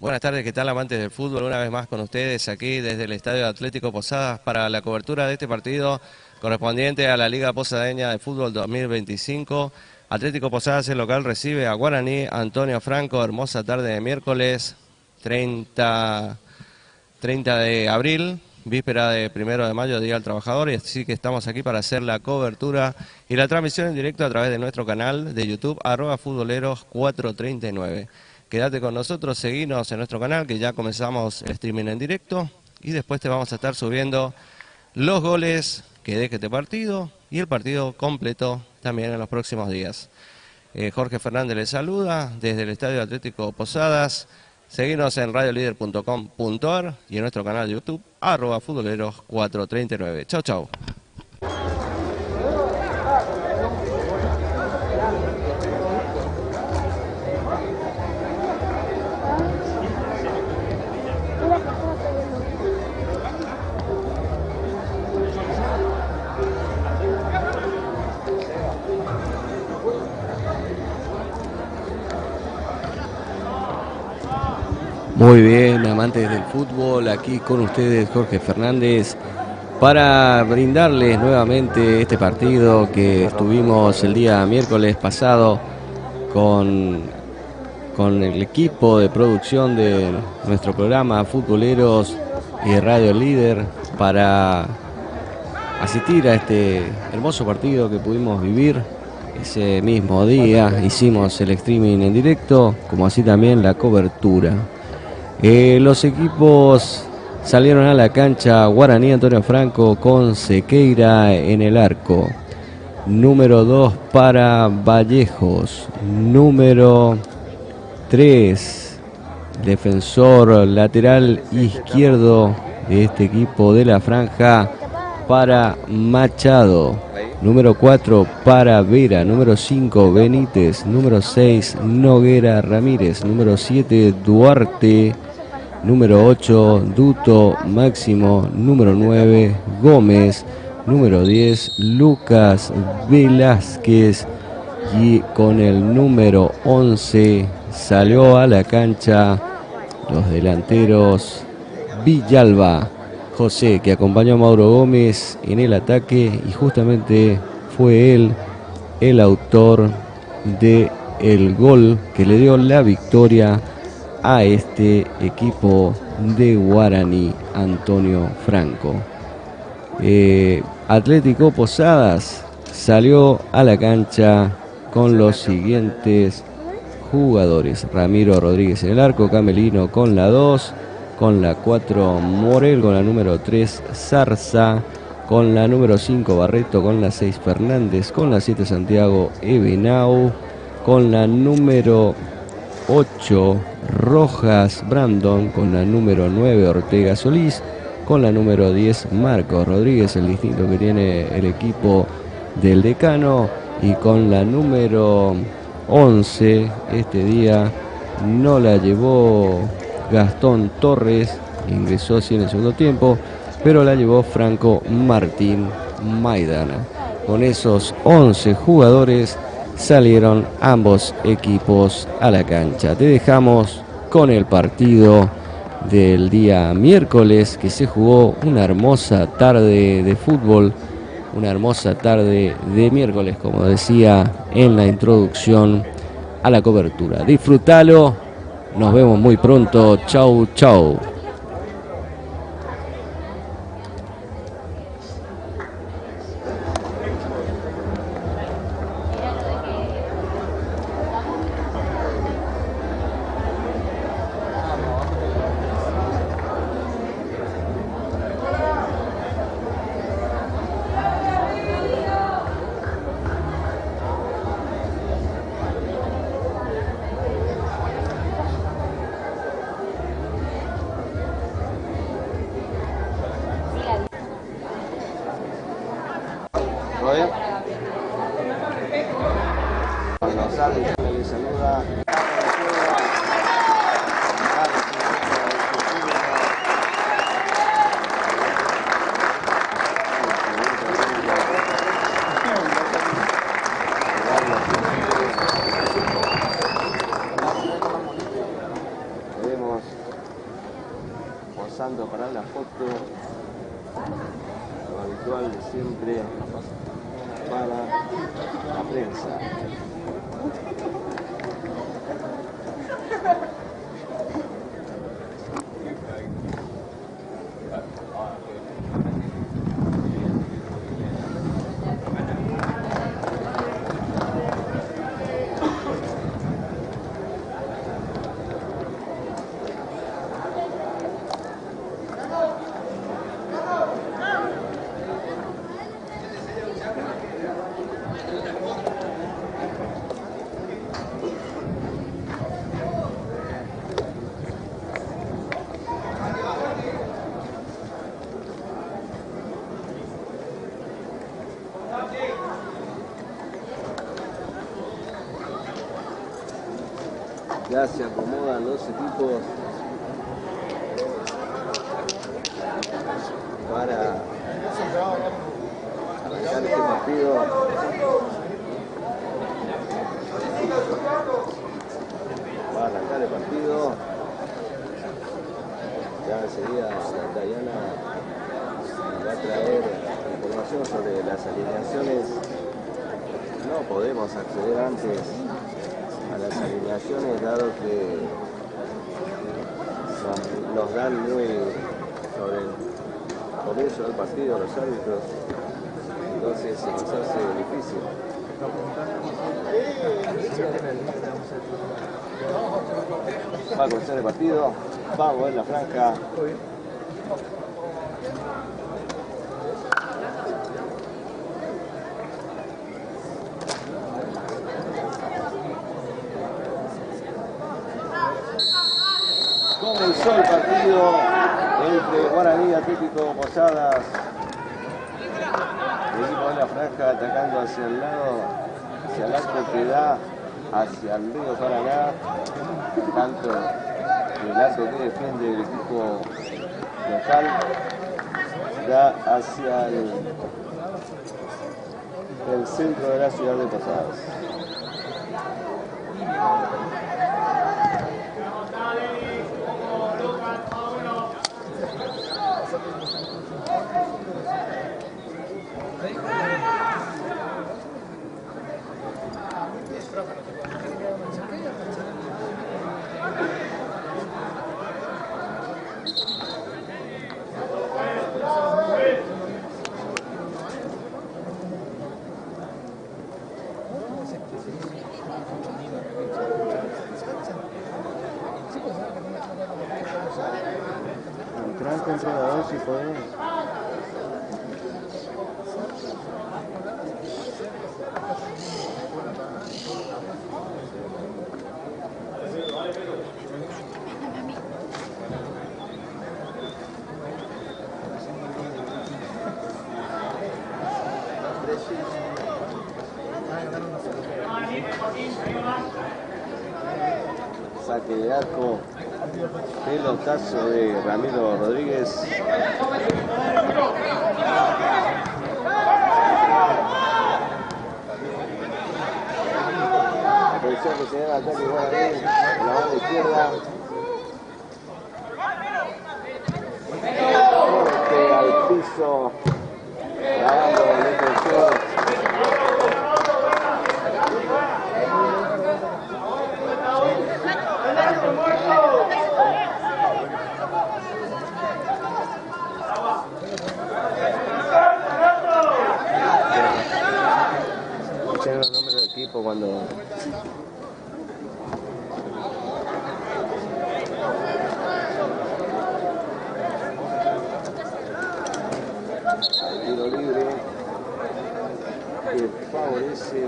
Buenas tardes, ¿qué tal amantes del fútbol? Una vez más con ustedes aquí desde el Estadio Atlético Posadas para la cobertura de este partido correspondiente a la Liga Posadeña de Fútbol 2025. Atlético Posadas, el local, recibe a Guaraní Antonio Franco. Hermosa tarde de miércoles 30 de abril, víspera de 1 de mayo, Día del Trabajador, y así que estamos aquí para hacer la cobertura y la transmisión en directo a través de nuestro canal de YouTube, @futboleros439. Quédate con nosotros, seguinos en nuestro canal, que ya comenzamos el streaming en directo, y después te vamos a estar subiendo los goles que deje este partido y el partido completo también en los próximos días. Jorge Fernández les saluda desde el Estadio Atlético Posadas. Seguinos en radiolider.com.ar y en nuestro canal de YouTube, @futboleros439. Chau, chau. Muy bien, amantes del fútbol, aquí con ustedes Jorge Fernández para brindarles nuevamente este partido que estuvimos el día miércoles pasado con el equipo de producción de nuestro programa Futboleros y Radio Líder para asistir a este hermoso partido que pudimos vivir. Ese mismo día hicimos el streaming en directo, como así también la cobertura. Los equipos salieron a la cancha. Guaraní Antonio Franco con Sequeira en el arco. Número 2 para Vallejos. Número 3, defensor lateral izquierdo de este equipo de la franja, para Machado. Número 4 para Vera. Número 5 Benítez. Número 6 Noguera Ramírez. Número 7 Duarte. Número 8, Duto Máximo. Número 9, Gómez. Número 10, Lucas Velázquez. Y con el número 11 salió a la cancha los delanteros Villalba José, que acompañó a Mauro Gómez en el ataque, y justamente fue él el autor del gol que le dio la victoria a este equipo de Guaraní Antonio Franco. Atlético Posadas salió a la cancha con los siguientes jugadores: Ramiro Rodríguez en el arco, Camelino con la 2, con la 4 Morel, con la número 3 Zarza, con la número 5 Barreto, con la 6 Fernández, con la 7 Santiago Ebenau, con la número 8 Rojas Brandon, con la número 9 Ortega Solís, con la número 10 Marcos Rodríguez, el distinto que tiene el equipo del Decano, y con la número 11 este día no la llevó Gastón Torres, ingresó así en el segundo tiempo, pero la llevó Franco Martín Maidana. Con esos 11 jugadores salieron ambos equipos a la cancha. Te dejamos con el partido del día miércoles, que se jugó una hermosa tarde de fútbol, una hermosa tarde de miércoles, como decía en la introducción a la cobertura. Disfrútalo, nos vemos muy pronto, chau chau. para la foto, lo habitual de siempre para la prensa. Ya se acomodan los equipos para arrancar este partido. Va a arrancar el partido. Ya enseguida Dayana va a traer información sobre las alineaciones. No podemos acceder antes a las alineaciones, dado que nos dan muy sobre el comienzo del partido los árbitros, entonces se nos hace difícil. Va a comenzar el partido, va a mover la franja. Comenzó el partido entre Guaraní y Atlético Posadas. El equipo de la franja atacando hacia el lado, hacia el arco que da hacia el río Paraná, tanto el arco que defiende el equipo local da hacia el centro de la ciudad de Posadas. Entrante entre los dos si podemos. Saque de arco, pelotazo de Ramiro Rodríguez. Atención que se da el ataque Guaraní en la banda izquierda. Corte al piso, grabando el defensor. Escuchen los nombres del equipo cuando... Tiro libre que favorece...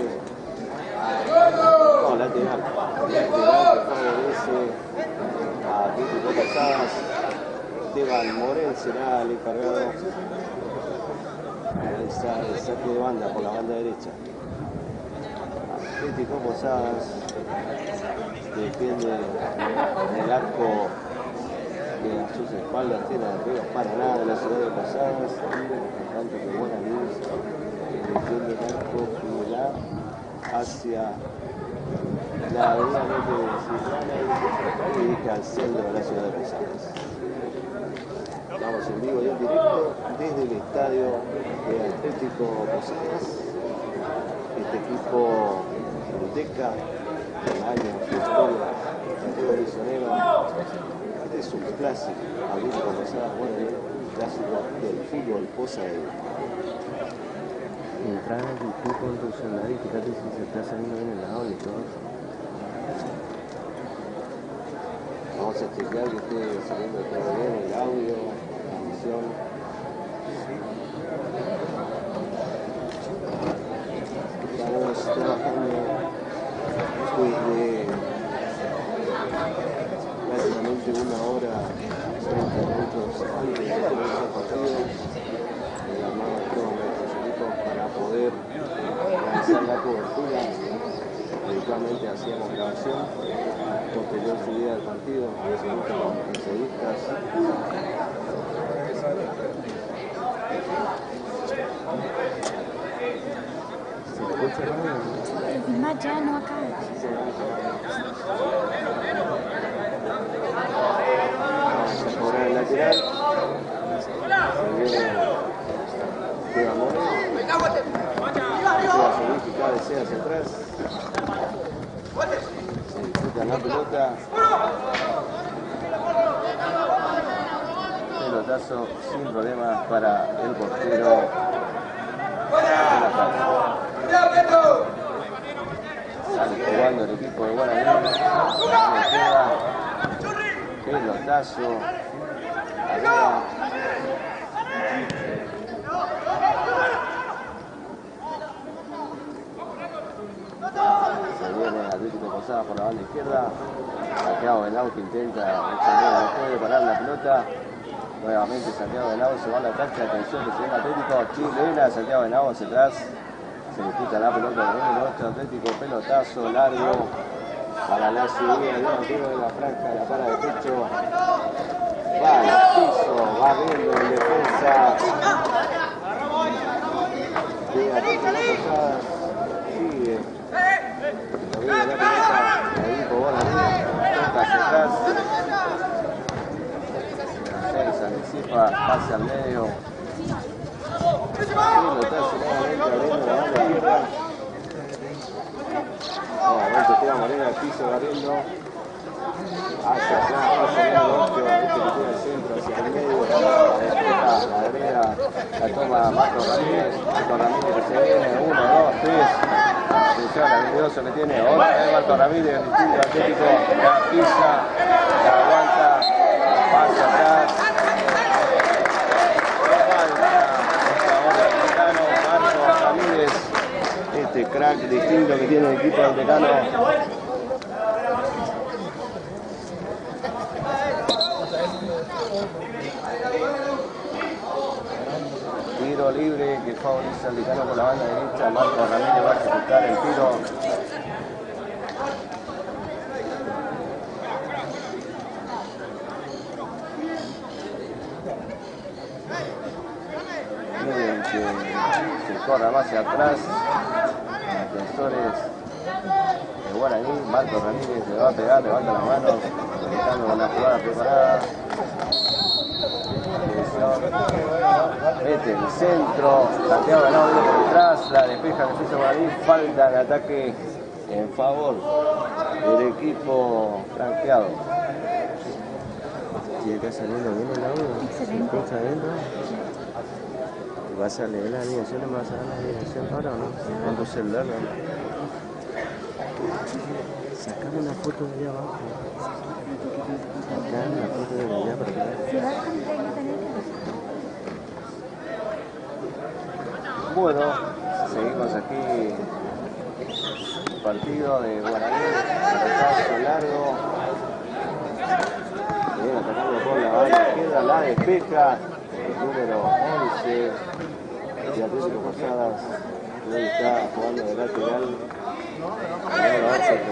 No, lateral que favorece a Atlético Posadas. Esteban Morel será el encargado de realizar el saque de banda por la banda derecha. Atlético Posadas defiende el arco que a sus espaldas tiene el río Paraná de la ciudad de Posadas, en tanto que Guaraní defiende el arco que da hacia la avenida Norte de Ciudad y dirige al centro de la ciudad de Posadas. Estamos en vivo y en directo desde el estadio de Atlético Posadas. Este equipo biblioteca, años de historia, Santiago Misionero. Este es un clásico, Atlético Posadas, bueno, un clásico del fútbol posadeño. Entrar tú con tu celular y fíjate si se está saliendo bien el audio y todo. Vamos a chequear que esté saliendo todo bien el audio, la visión. Estamos trabajando desde prácticamente una hora, 30 minutos antes de comenzar el partido. Llamamos a todos nuestros equipos para poder realizar la cobertura. Habitualmente hacíamos grabación, posterior subida del partido, entrevistas. ¿Se escucha bien? Filmar ya, no acá. Vamos a cobrar el lateral. Se viene Esteban Moreno. Cabecea hacia atrás. Se disputa la pelota. Pelotazo sin problemas para el portero. Sale jugando el equipo de Guaraní. Pelotazo. Arriba. Se viene Atlético Posadas por la banda izquierda. Santiago Benau que intenta extender, no puede parar la pelota. Nuevamente Santiago Benau se va a la cancha. Atención que se viene Atlético Chilena. Santiago Benau hacia atrás. Se disputa la pelota de nuestro Atlético. Pelotazo largo para la subida de la franja, la para de pecho. Va al piso, va viendo en defensa de Atlético Posadas. Sigue. Lo viene la pelota, el equipo Guaraní, toca hacia atrás. Se anticipa, pase al medio. Pelotazo nuevamente abriendo la banda izquierda. Nuevamente Esteban Moreno al piso, barriendo. Hacia atrás, hacia el norte, que tira el centro, hacia el medio. La derecha, la toma Marco Ramírez. Marco Ramírez que se viene, 1, 2, 3. Atención, habilidoso que tiene otra vez Marco Ramírez, el distinto Atlético, la pisa, la aguanta, pasa atrás. Marco Ramírez, este crack distinto que tiene el equipo del Decano. Tiro libre que favoriza al Decano por la banda derecha. Marco Ramírez va a ejecutar el tiro. Miren que se corra más hacia atrás. Defensores de Guaraní. Marco Ramírez le va a pegar, levanta las manos. Decano con la jugada preparada. Mete el centro, Santiago Benau viene por detrás, la despeja que hizo Guaraní, falta de ataque en favor del equipo franqueado. ¿Y acá saliendo bien el audio? Excelente. ¿Está adentro? ¿Vas a leer la dirección? ¿Me vas a dar la dirección ahora o no? Con tu celular, ¿no? Sacame una foto de allá abajo. Acá, una foto de allá para que Bueno, seguimos aquí el partido de Guaraní, pelotazo largo. Viene atacando por la banda izquierda, la despeja, el número 11 de Atlético Posadas, que hoy está jugando de lateral. El número 11 que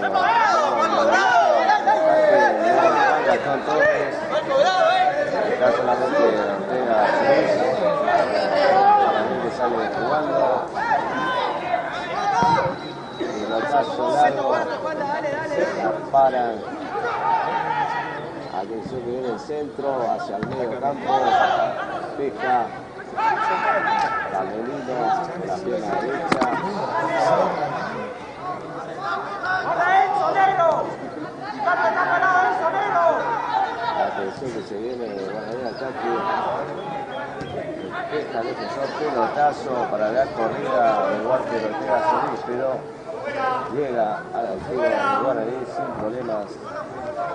Gastón Torres, está solamente Ortega que sale jugando. Pelotazo largo. La paran. Atención que viene el centro, hacia el medio campo, pesca, Camelino, la pierna derecha. Atención que se viene, bueno, el ataque. Pesca, defensor, pelotazo para la corrida de Walter Ortega Solís, pero llega a la altura de Guaraní sin problemas.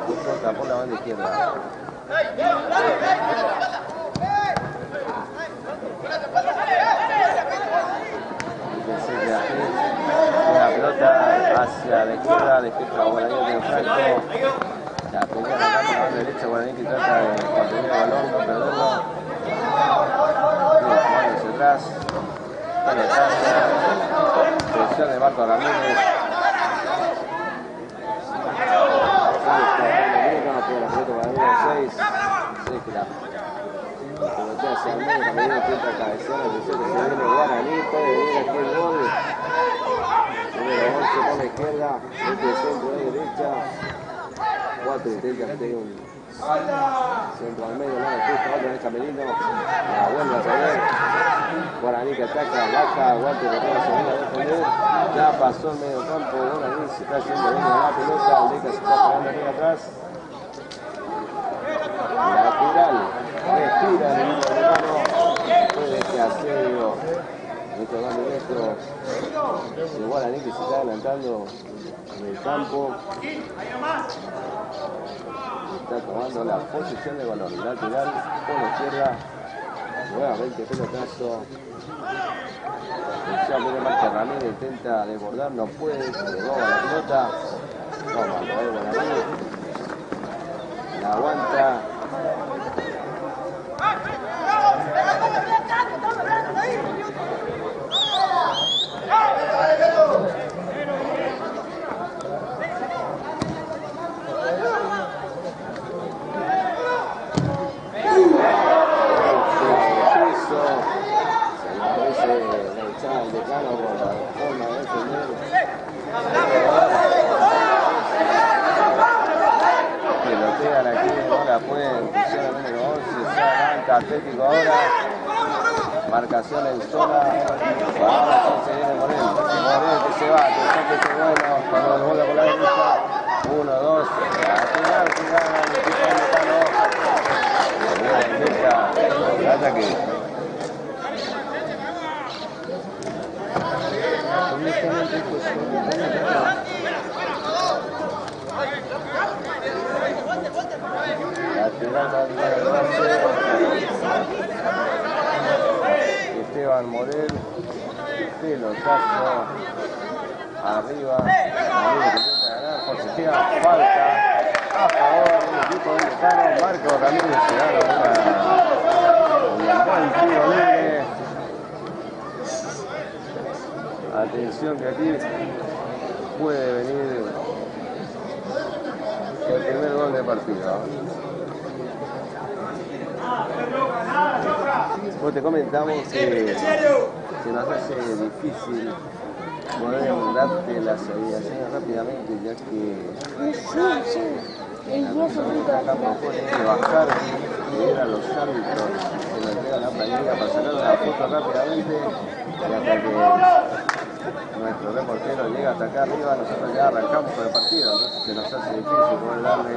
Corta por la banda izquierda. La pelota hacia la izquierda, despeja Guaraní de Franco. La pelota acá por la banda derecha, Guaraní que trata de contener el balón, no perderlo. Jugándose atrás. Presión de Marco Ramírez. Hacia el medio, Camelino intenta cabecear, atención que se viene Guaraní, puede venir aquí el gol. Número 11 por la izquierda, este centro de derecha. 4 intenta hacer un centro al medio, no le gusta, otra vez Camelino, la vuelve a salir. Guaraní que ataca, baja, Walter que puede salir a defender. Ya pasó el medio campo, Guaraní se está haciendo bien la pelota, Leca se está pegando arriba atrás. Lateral, respira el equipo americano, después de este asedio, estos 2 minutos de Guaraní que se está adelantando en el campo. Está tomando la posición de balón, lateral por la izquierda, nuevamente pelotazo. Ya viene Marco Ramírez, intenta desbordar, no puede, se roba la pelota. Toma, por Guaraní. La aguanta. Pelotean aquí, no la pueden, pusieron el número 11, se arranca Atlético ahora. Marcación en zona, ahora sí se viene Morel. Morel que se va, atención que se bueno, cuando devuelve por la derecha. 1, 2, al final que gana el equipo americano. El ataque. Esteban Morel, pelotazo arriba, José falta a favor del equipo mexicano. Marco Ramírez se da un buen tiro libre. Atención que aquí puede venir el primer gol del partido. Pues te comentamos que se nos hace difícil poder darte las alineaciones rápidamente, ya que acá propone que bajar y ver a los árbitros que nos entregan la planilla para sacar una foto rápidamente, y hasta que nuestro reportero llega hasta acá arriba, nosotros ya arrancamos con el partido, entonces se nos hace difícil poder darle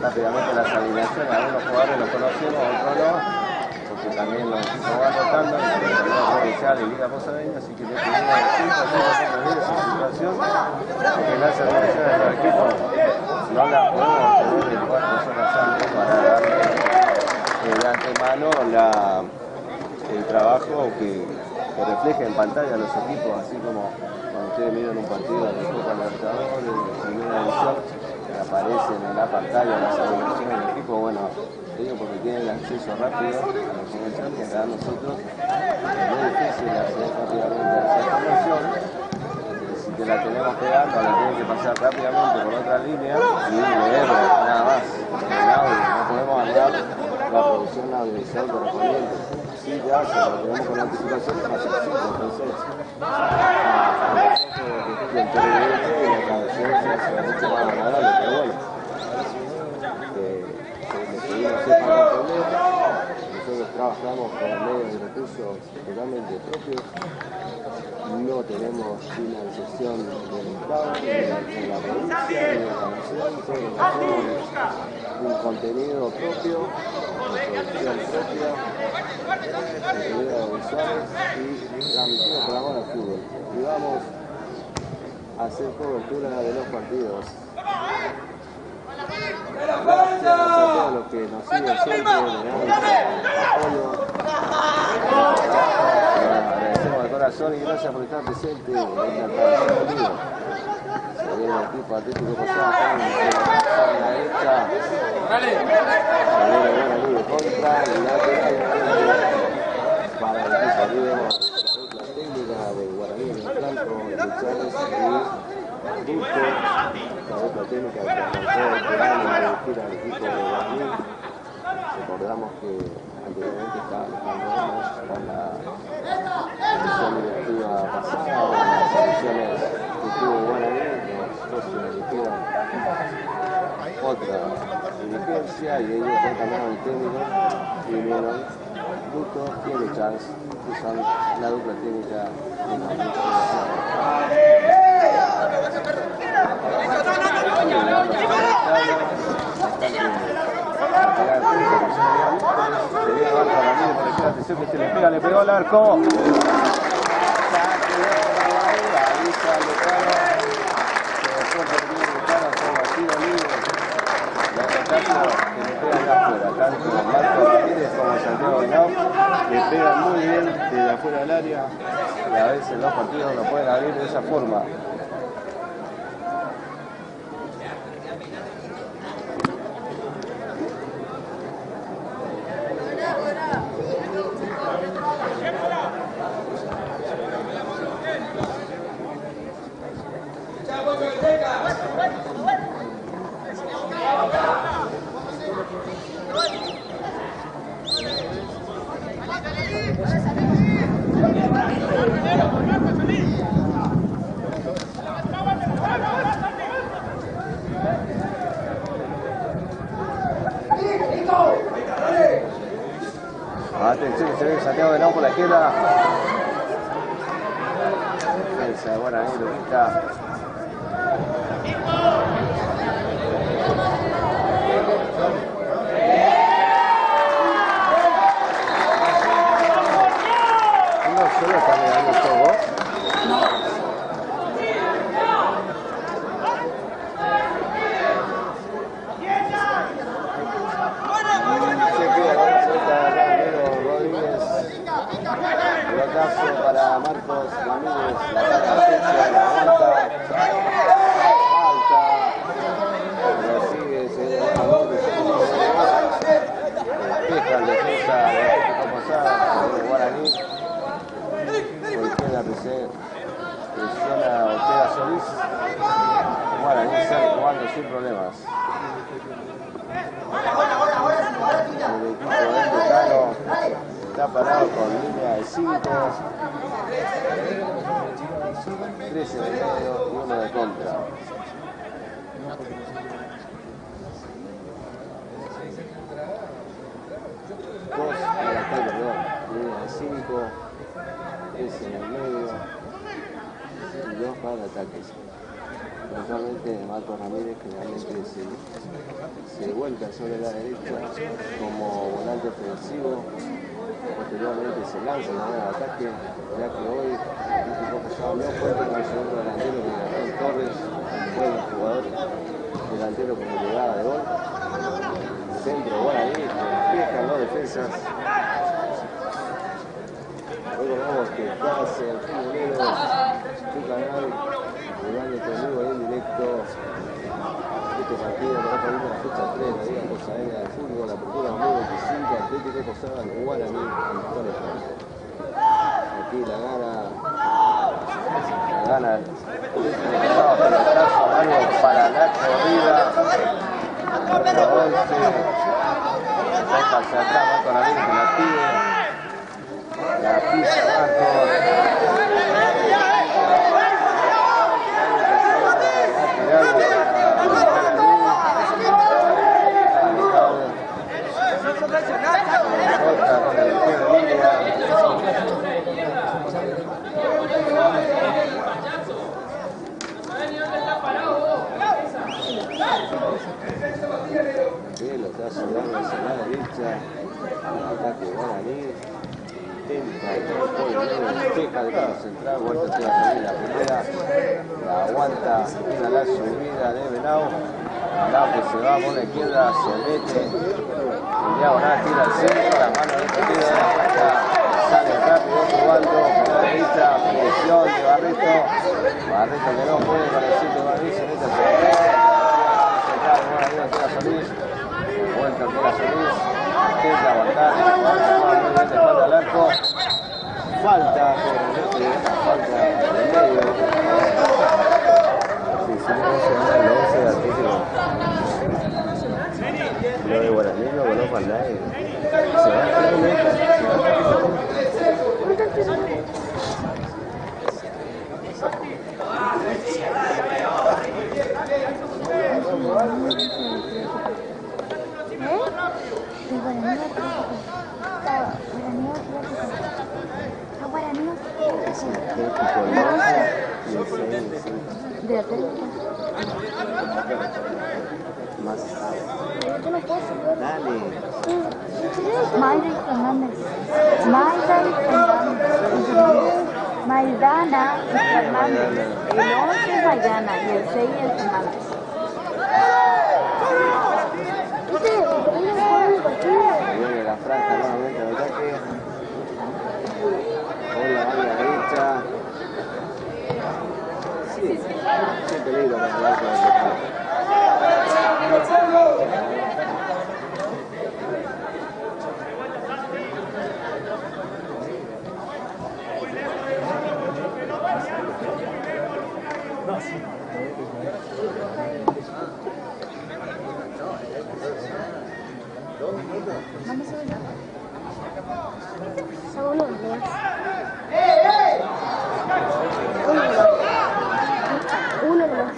rápidamente las alineaciones. Algunos jugadores los conocemos, otros no, porque también los equipos van rotando, y el torneo provincial y Liga Posadeña, así que dependiendo del equipo, de esa situación, porque las alineaciones de los equipos no las podemos tener en 4 horas antes para darle de antemano el trabajo que refleje en pantalla a los equipos, así como cuando ustedes miran un partido de Copa Libertadores de primera división, que aparecen en la pantalla las alineaciones del equipo. Bueno, digo porque tienen acceso rápido a la información que acá nosotros es muy difícil hacer rápidamente esa información. Si te la tenemos pegando, la tienen que pasar rápidamente por otra línea y leerla, nada más. No podemos andar la producción audiovisual correspondiente. Sí, ya se lo tenemos con anticipación para hacer 5 o 6. El televidente y la canción se hace mucho más agradable, pero bueno. que uno sepa entender. Nosotros trabajamos con medios y recursos totalmente propios. No tenemos financiación del Estado, ni de la provincia, ni de la nación. Nosotros hacemos un contenido propio, de producción propia, contenido audiovisuales y transmitido por amor al fútbol. Y vamos a hacer cobertura de los partidos. Gracias a todos los que nos siguen siempre, le damos apoyo. Agradecemos de corazón y gracias por estar presente en esta transmisión en vivo. Se viene el equipo Atlético Posadas en la derecha. Se viene Guaraní de contra y lateral para el equipo. Aquí vemos la técnica de Guaraní en el campo, de Chávez y Duque. La otra técnica que arrancó este año a dirigir al equipo de Guaraní. Recordamos que anteriormente estaba Alejandro Gómez con la comisión directiva pasada, con las elecciones que tuvo Guaraní, los socios eligieron otra dirigencia y ellos cambiaron el técnico y vinieron Duto y el Chance, que son la dupla técnica de la atención que se le pega, le pegó al arco. Tanto Marcos Ramírez como Santiago Henao le pegan muy bien desde afuera del área y a veces los partidos lo pueden abrir de esa forma. Atención que se ve Santiago Henao por la izquierda. Defensa de Guaraní, Luquita. Uno solo está mirando todo. Para Marcos Ramírez, la derecha, la vuelta, falta, lo sigue, se da la boca, despeja el defensa de Atlético Posadas, de Guaraní, por izquierda presiona Ortega Solís, Guaraní sale jugando sin problemas. El equipo del Decano está parado con línea de 5, 13 de medio y 1 de contra. Línea de 5, 13 en el medio y 2 para el ataque. Actualmente Marcos Ramírez generalmente se vuelca sobre la derecha como volante ofensivo. Posteriormente se lanza al ataque, ya que hoy Atlético Posadas no cuenta con el segundo delantero que es Gabriel Torres, un buen jugador delantero con llegada de gol. Centro Guaraní, despejan los defensas. Recordamos que estás en Futbolero, tu canal, jugando conmigo en directo. Este partido lo va a poner la fecha 3 de la Liga Posadeña de Fútbol, la apertura 2025, Atlético Posadas, Guaraní, en Conejo. Aquí la gana para la corrida. Número 11. Saca hacia atrás, Marcos Ramírez que la pide. La pisa Marcos. está sudando hacia la derecha. Ataque guaraní. Intenta entrar por el medio, despeja de cara central. Vuelta se va a salir la primera. La aguanta en la subida de Venao. Venao que se va por la izquierda, se mete. En diagonal tira al centro. La mano de Petida de la placa. Sale rápido Ubaldo. Por la derecha. Presión de Barreto. Barreto que no puede con el 7 de Madrid. Se mete hacia la derecha. Solís, vuelta Tira Solís, intenta aguantar, de espalda al arco, falta por falta en el medio. Sí, si no se llama el 11 de Atlético. Lo de Guaraní no conozco a nadie. Se va a de Atlético. más. Yo no puedo saber. Dale. Mayra Fernández. Mayra Fernández. Maidana Fernández. El 11 es Maidana y el 6 es Fernández. Viene la franja nuevamente al ataque. Con la banda derecha. Sí, qué peligro para el arco del Tejado. Vamos a ver. Solo dos. Uno de los.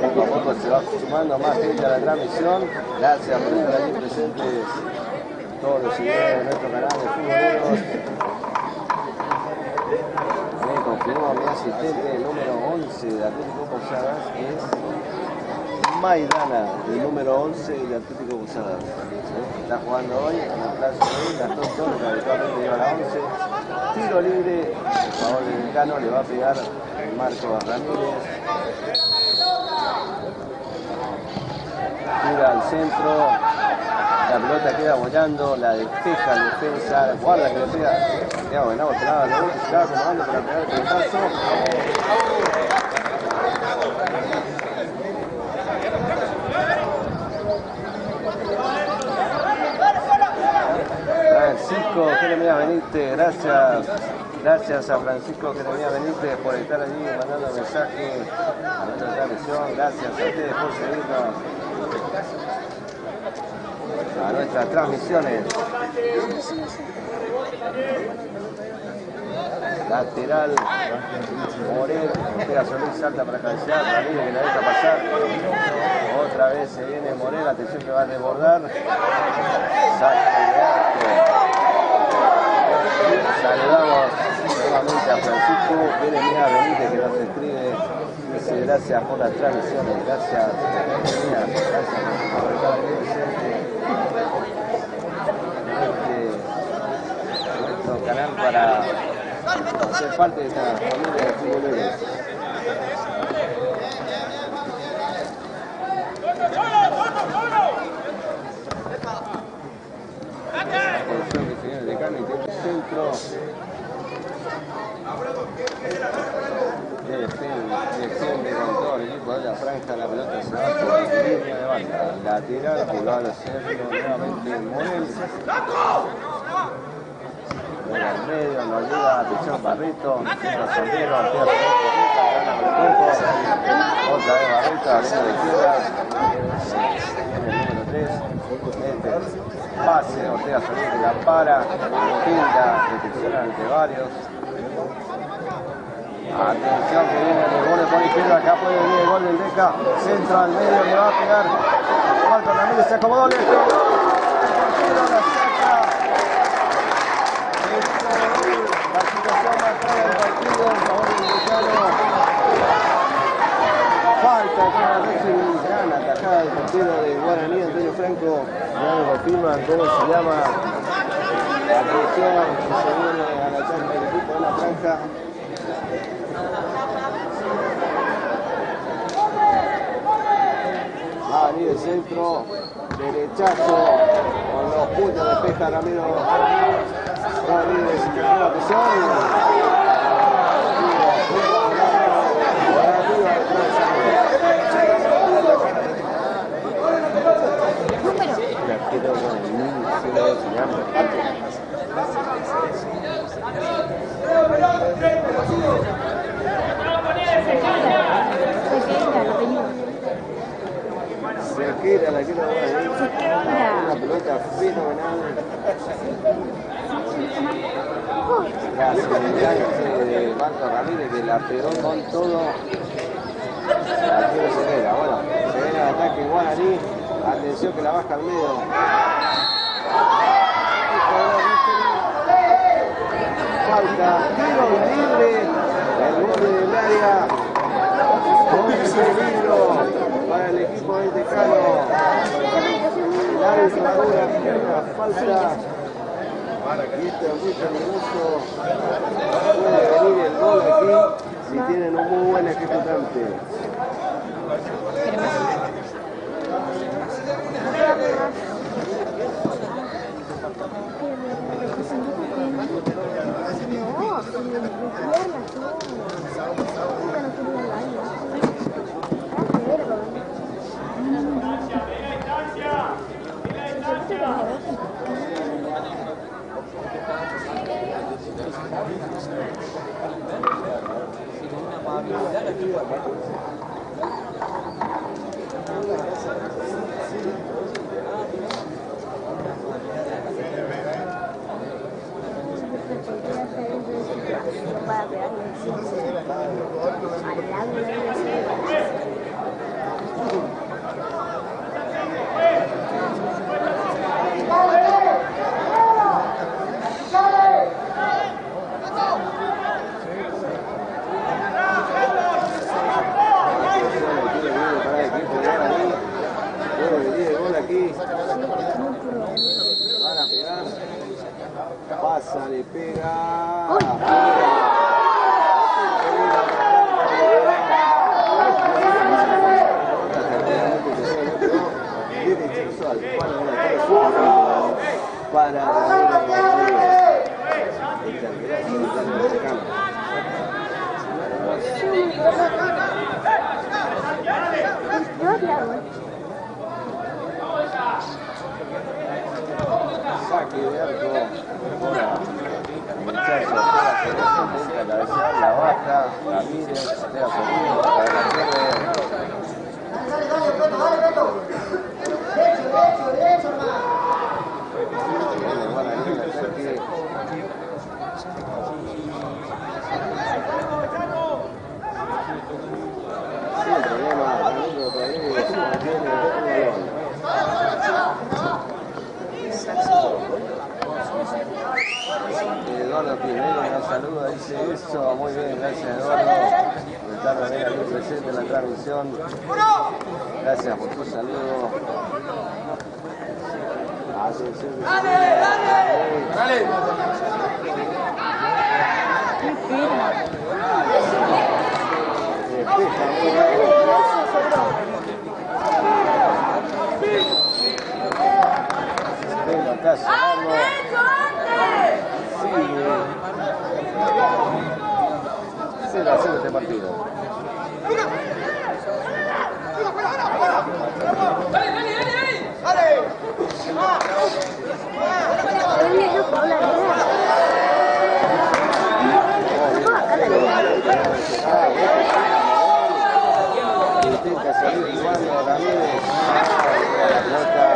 Poco a poco se va sumando más gente a la transmisión. Gracias por estar aquí presentes todos los seguidores de nuestro canal de Futboleros. Me confirmó mi asistente, el número 11 de Atlético Posadas, es Maidana, el número 11 de Atlético Posadas. Está jugando hoy en el plazo de Gastón Torres, que habitualmente lleva la 11. Tiro libre, a favor del Decano, le va a pegar Marco Ramírez. Tira al centro, la pelota queda bollando, la despeja la defensa, guarda que le pega. Santiago Venao esperaba la bola, se estaba acomodando para pegar el pelotazo. Francisco Jeremías Benítez, gracias a Francisco Jeremías Benítez por estar allí mandando mensaje a nuestra transmisión, gracias a ustedes por seguirnos a nuestras transmisiones. Lateral, Morel, pega Solís, salta para cabecear, Ramírez que la deja pasar. Otra vez se viene Morel, atención que va a desbordar. Saque de arco. Saludamos nuevamente a Francisco Jeremías Benítez que nos escribe. Dice gracias por las transmisiones, gracias por estar aquí presente. Nuestro canal para ser parte de esta familia de futboleros. Atención que se viene el Decano, intenta el centro. Defiende con todo el equipo de la franja, la pelota se va por la línea de banda. Lateral, jugado al centro nuevamente Morel. Luego al medio, nos ayuda a Pichón Barreto, centro Sombrero, Ortega gana por el cuerpo. Otra vez Barreto, abriendo de izquierda. Viene el número 3. Pase, Ortega Solís la para, tilda, detección ante varios. Atención que viene el gol por izquierda, acá puede venir el gol del Deca, centro al medio, le va a pegar. Walter Ramírez se acomodó, le pegó. La saca. La situación más clara del partido en favor del Decano. Franco, ya me confirman cómo se llama la atención que se viene a la cancha del equipo de la franja. Va a venir el centro, derechazo, con los puños despeja Ramiro. Rodríguez en primera posición. Cerquera, la que no va a ir. Una pelota fenomenal. La seguridad de Marco Ramírez que la pegó con todo. Aquí Cerquera, bueno, se viene el ataque Guaraní. Atención que la baja al medio. Falta, tiro libre, el borde del área. Con peligro para el equipo de Tecano. El árbitro Madura, una falta. Y esto es muy peligroso. Puede venir el gol aquí si tienen un muy buen ejecutante. Pasa, le pega. Derechazo al palo de la para saque de arco. La baja, Ramírez, patea por uno, la Eduardo Pineda nos saluda, dice eso, muy bien, gracias Eduardo, por estar también aquí presente en la transmisión, gracias por tu saludo. Atención, dale. Acá cerrando. Sigue 0-0 este partido. Intenta salir jugando Ramírez. La pelota.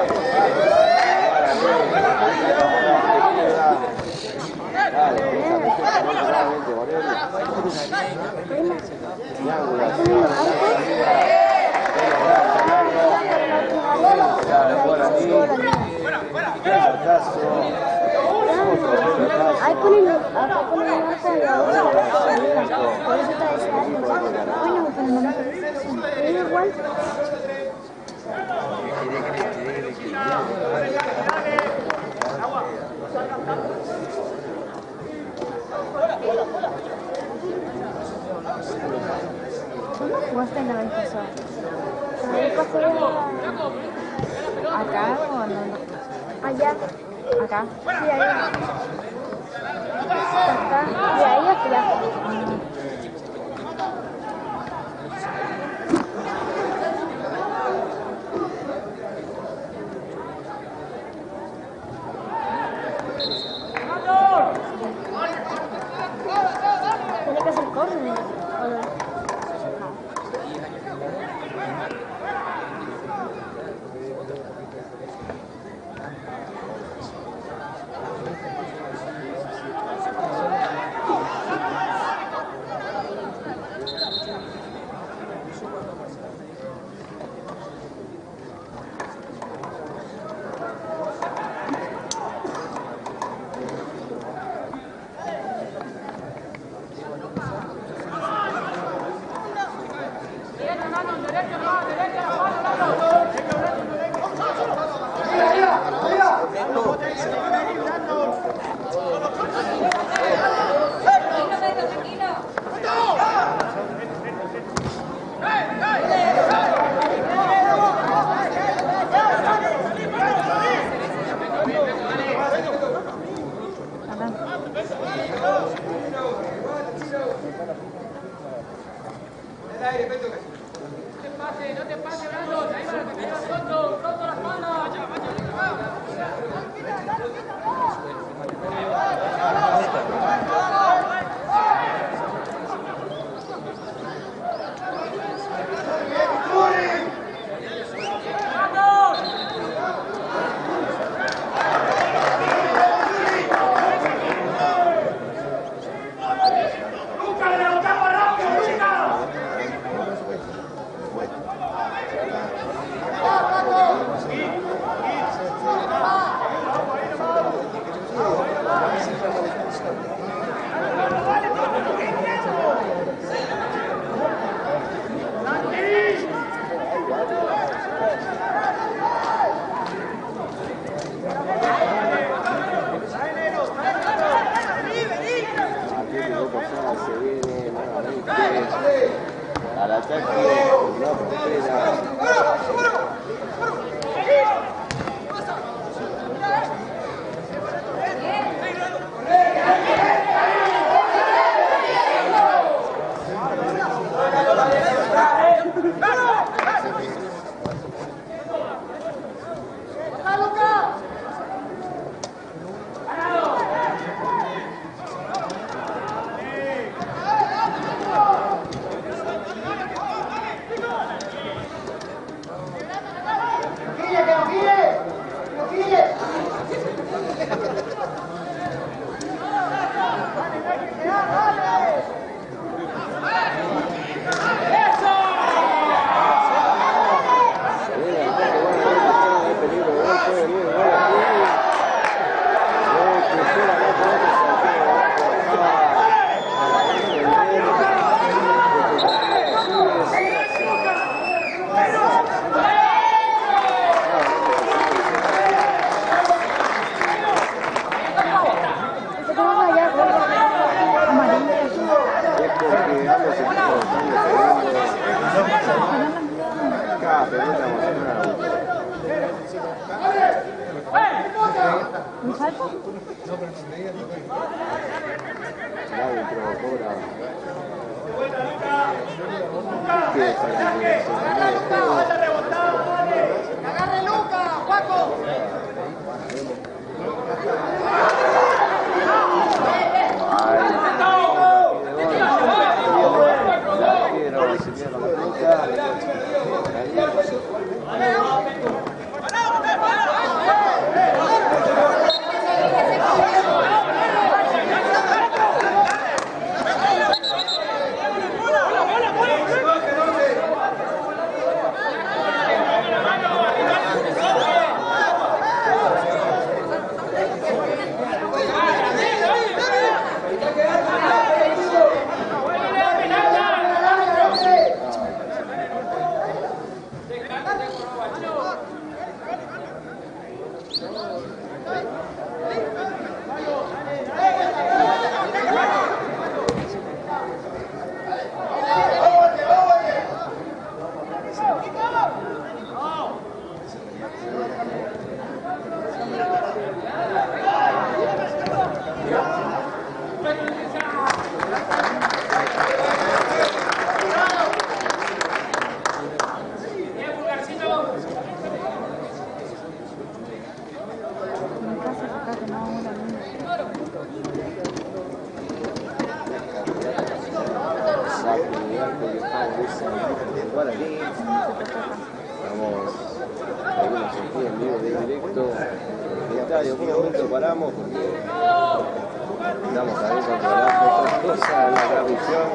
Ahí ponen el marco de ahora. Por eso está deseando. Bueno, pero no. Es igual. ¿Cómo jugaste la vez pasada? La vez pasada era... ¿Acá o no? Allá. ¿Acá? Sí, ahí. Acá. De ahí hacia allá. Tiene que hacer córner. ¿O no? Al ataque, no prospera. ¿Un salto? ¡Agarre Luca, Juaco! Guaraní. Estamos algunos aquí en vivo de directo en el estadio. Por un momento paramos porque estamos ahí controlando otras cosas en la transmisión.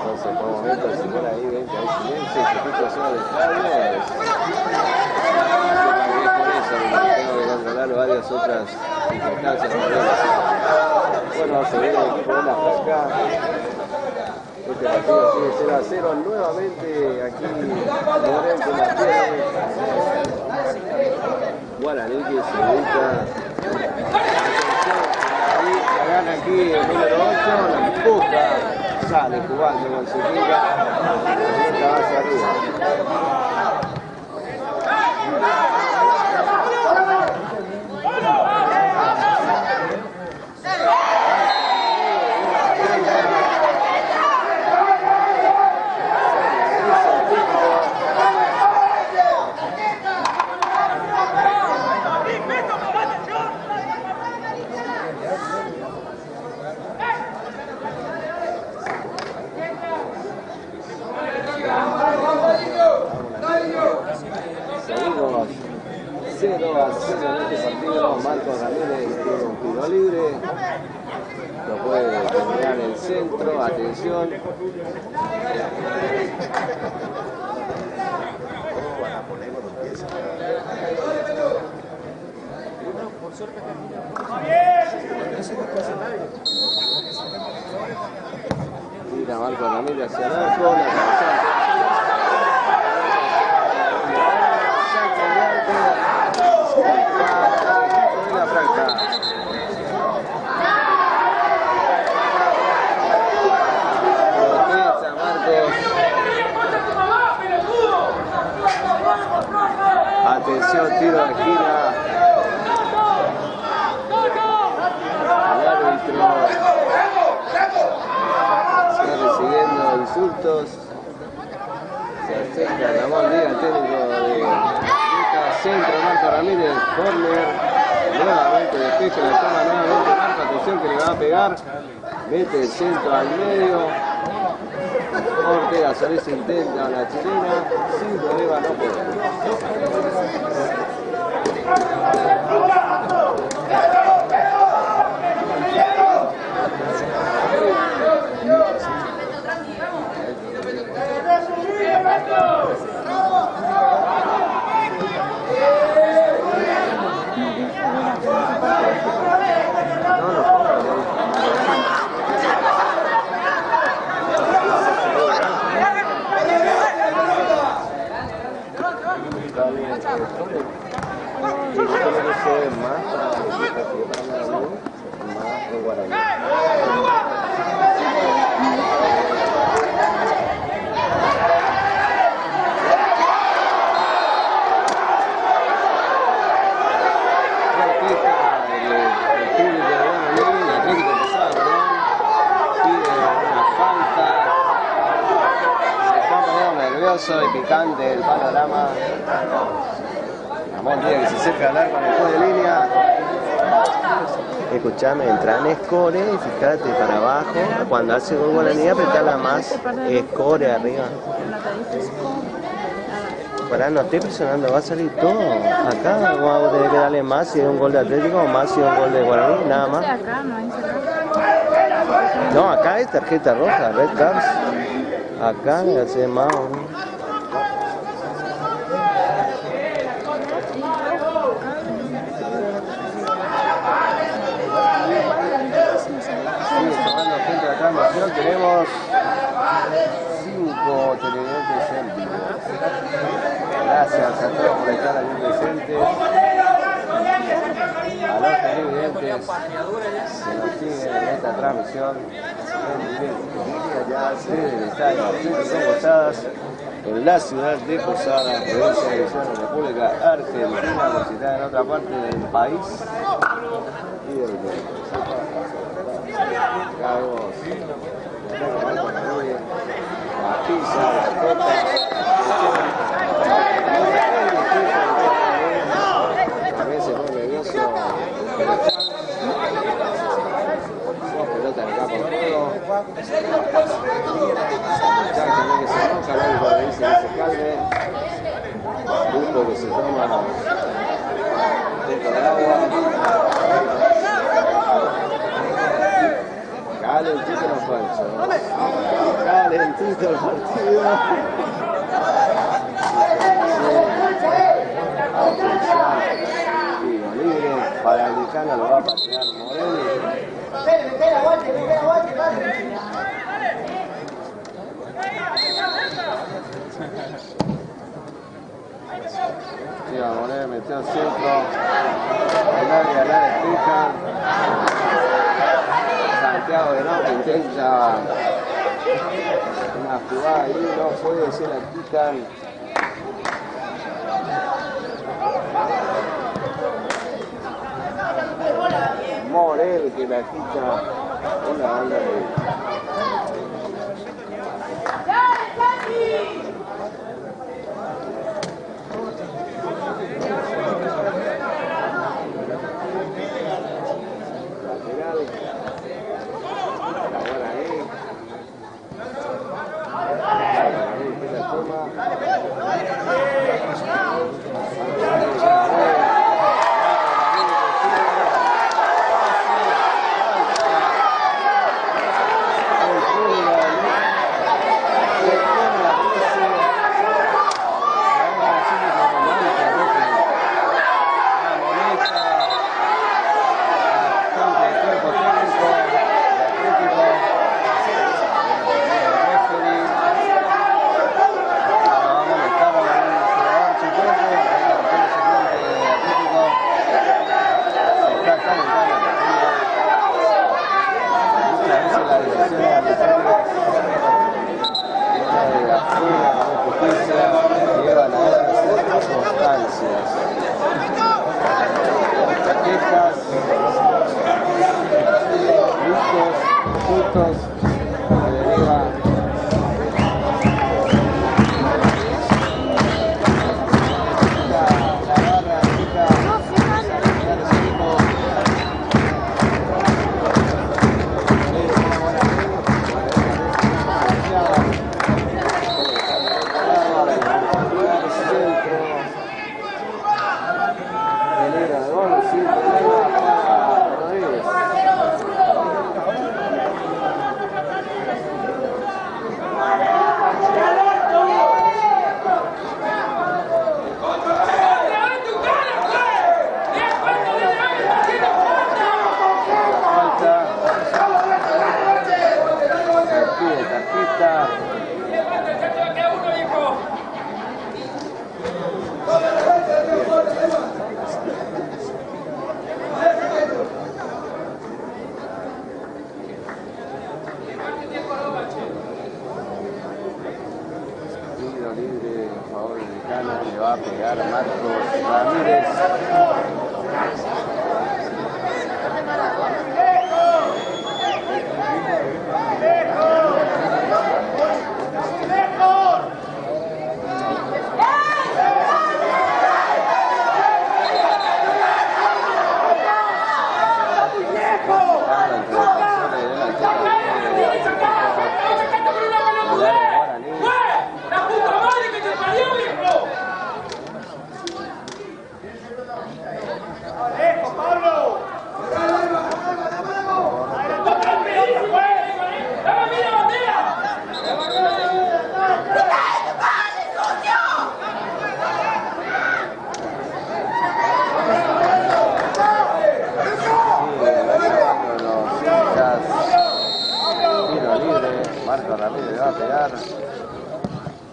Entonces, por un momento, si por ahí ven que hay silencio, que escucha solo del estadio, es por eso que tengo que controlar varias otras circunstancias. Bueno, se ve el equipo de la Flaca. Este partido sigue 0-0 nuevamente aquí Morente en la pierde. Guaraní que se ubica. Ahí la gana aquí el número 8, la empuja, sale jugando con su pica, la va hacia arriba. Seguimos 0-0 en este partido. Marcos Ramírez tiene un tiro libre. Lo puede terminar en el centro. Atención. Tira Marcos Ramírez hacia el arco. La cabeza. La Franca. Protesta Marcos. Atención, tiro de esquina. El árbitro sigue recibiendo insultos. Se acerca Ramón Díaz, técnico de centro, Marco Ramírez, corner, nuevamente despeja, la toma nuevamente Marco, atención que le va a pegar, mete el centro al medio, Ortega Solís intenta la chilena, sin problema no puede. Y picante el panorama. Ramón Díaz que se acerca al arco en el juego de línea. Escuchame, entra en Score y fíjate para abajo. Cuando hace gol Guaraní, apretala más. Score arriba. Pará, no estoy presionando, va a salir todo. Acá vamos a tener que darle más si es un gol de Atlético o más si es un gol de Guaraní, nada más. No, acá es tarjeta roja, red cards. Acá me hace más. Tenemos 5 televidentes en vivo. Gracias a todos por estar aquí presentes. A los televidentes que nos siguen en esta transmisión en directo. Ya desde el estadio Atlético Posadas, en la ciudad de Posadas, provincia de Misiones, República Argentina, visitada en otra parte del país y del mundo. Acá vemos la pizza, la copa, también se pone nervioso, dos pelotas en el campo de juego. que se enoja, el árbitro le dice que se calme. Punto que se toma dentro del agua. Calentito el falso. Calentito el partido. Tiro libre para el Decano, lo va a patear Morelli. Tira Morelli, metió el centro. El área explica. Santiago de Nau que intenta una jugada ahí, no puede, se la quitan. Morel que la quita una banda de...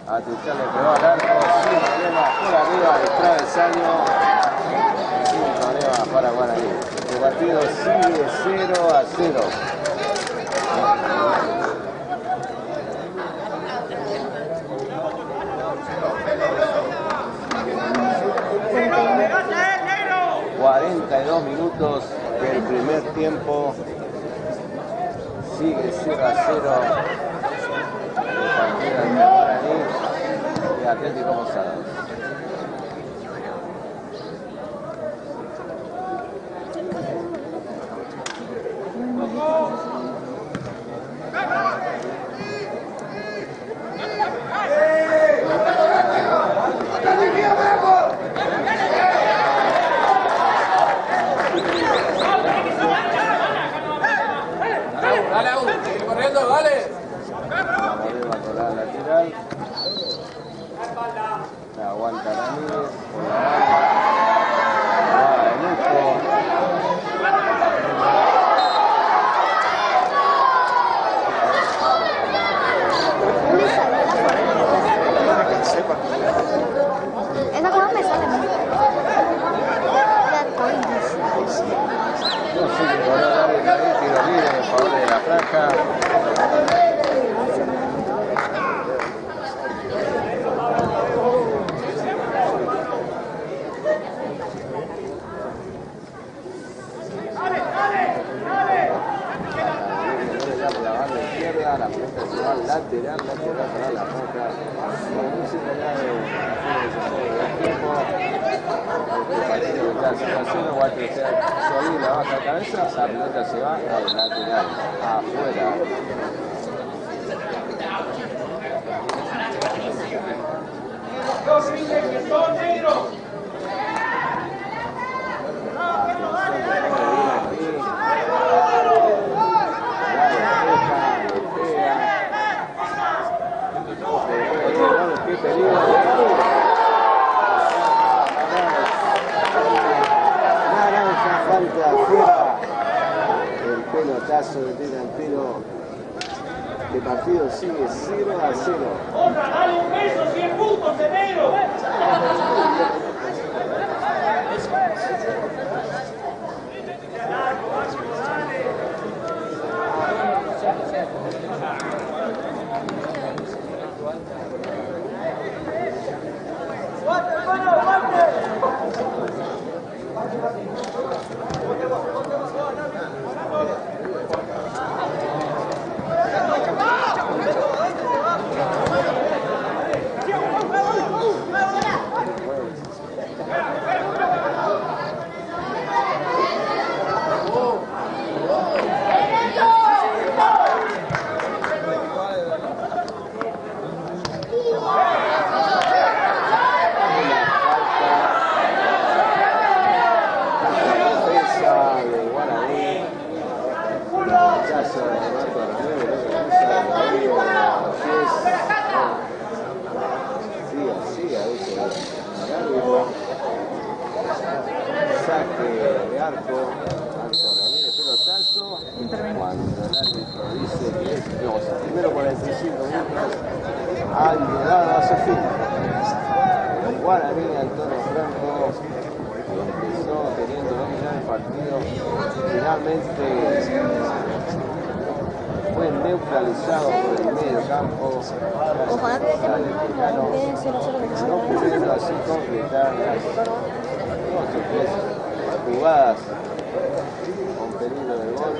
Atención, le pegó al arco, sin problema, por arriba del travesaño, sin problema para Guaraní. El partido sigue 0-0. ...42 minutos del primer tiempo... ...sigue 0-0... de Atlético Posadas. naranja. La pelota se va lateral para la Roca. Con música ya de tiempo. Walter Solís la baja de cabeza, la pelota se va al lateral, afuera. El pelotazo de delantero. El partido sigue 0-0. ¡Dale un beso, 100 puntos, enero! Saque de arco, Ramírez, pelotazo. Cuando el árbitro dice que es primero 45 minutos, ha llegado a su fin. Guaraní, Antonio Franco, empezó queriendo dominar el partido. Finalmente fue neutralizado por el medio campo. Ojalá que no pudiendo así completar las 8 jugadas con peligro de gol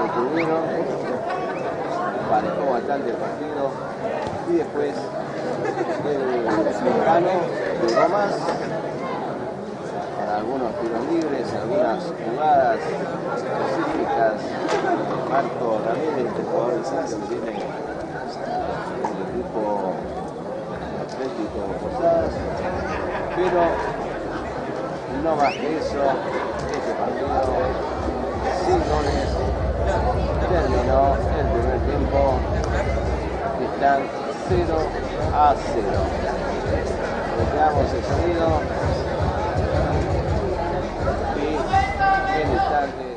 que tuvieron. Manejó bastante el partido y después el mexicano jugó más para algunos tiros libres, algunas jugadas específicas. Marco Ramírez, este jugador de Santos que tiene el equipo Atlético Posadas, pero no más que eso, este partido sin goles terminó el primer tiempo, están 0-0. Retiramos el sonido y en instantes.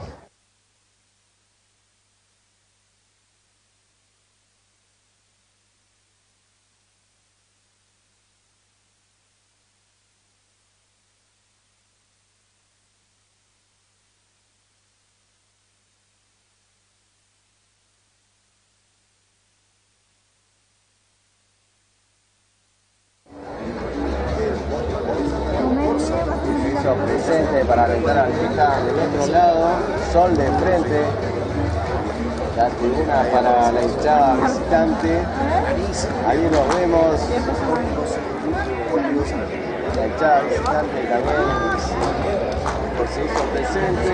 Presente para alentar a Vieja del otro lado, Sol de frente, la tribuna para la hinchada visitante, ahí nos vemos, la hinchada visitante también se hizo presente,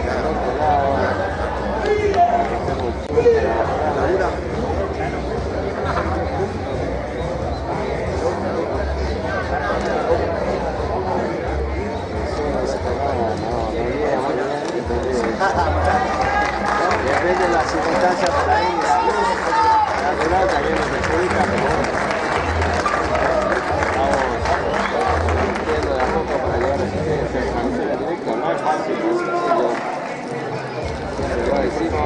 del otro lado, depende de las circunstancias por ahí, la pelota que nos perjudica, pero estamos viendo de a poco para llevar asistencia, transmisión directa, no es fácil, no es sencillo. Siempre lo decimos.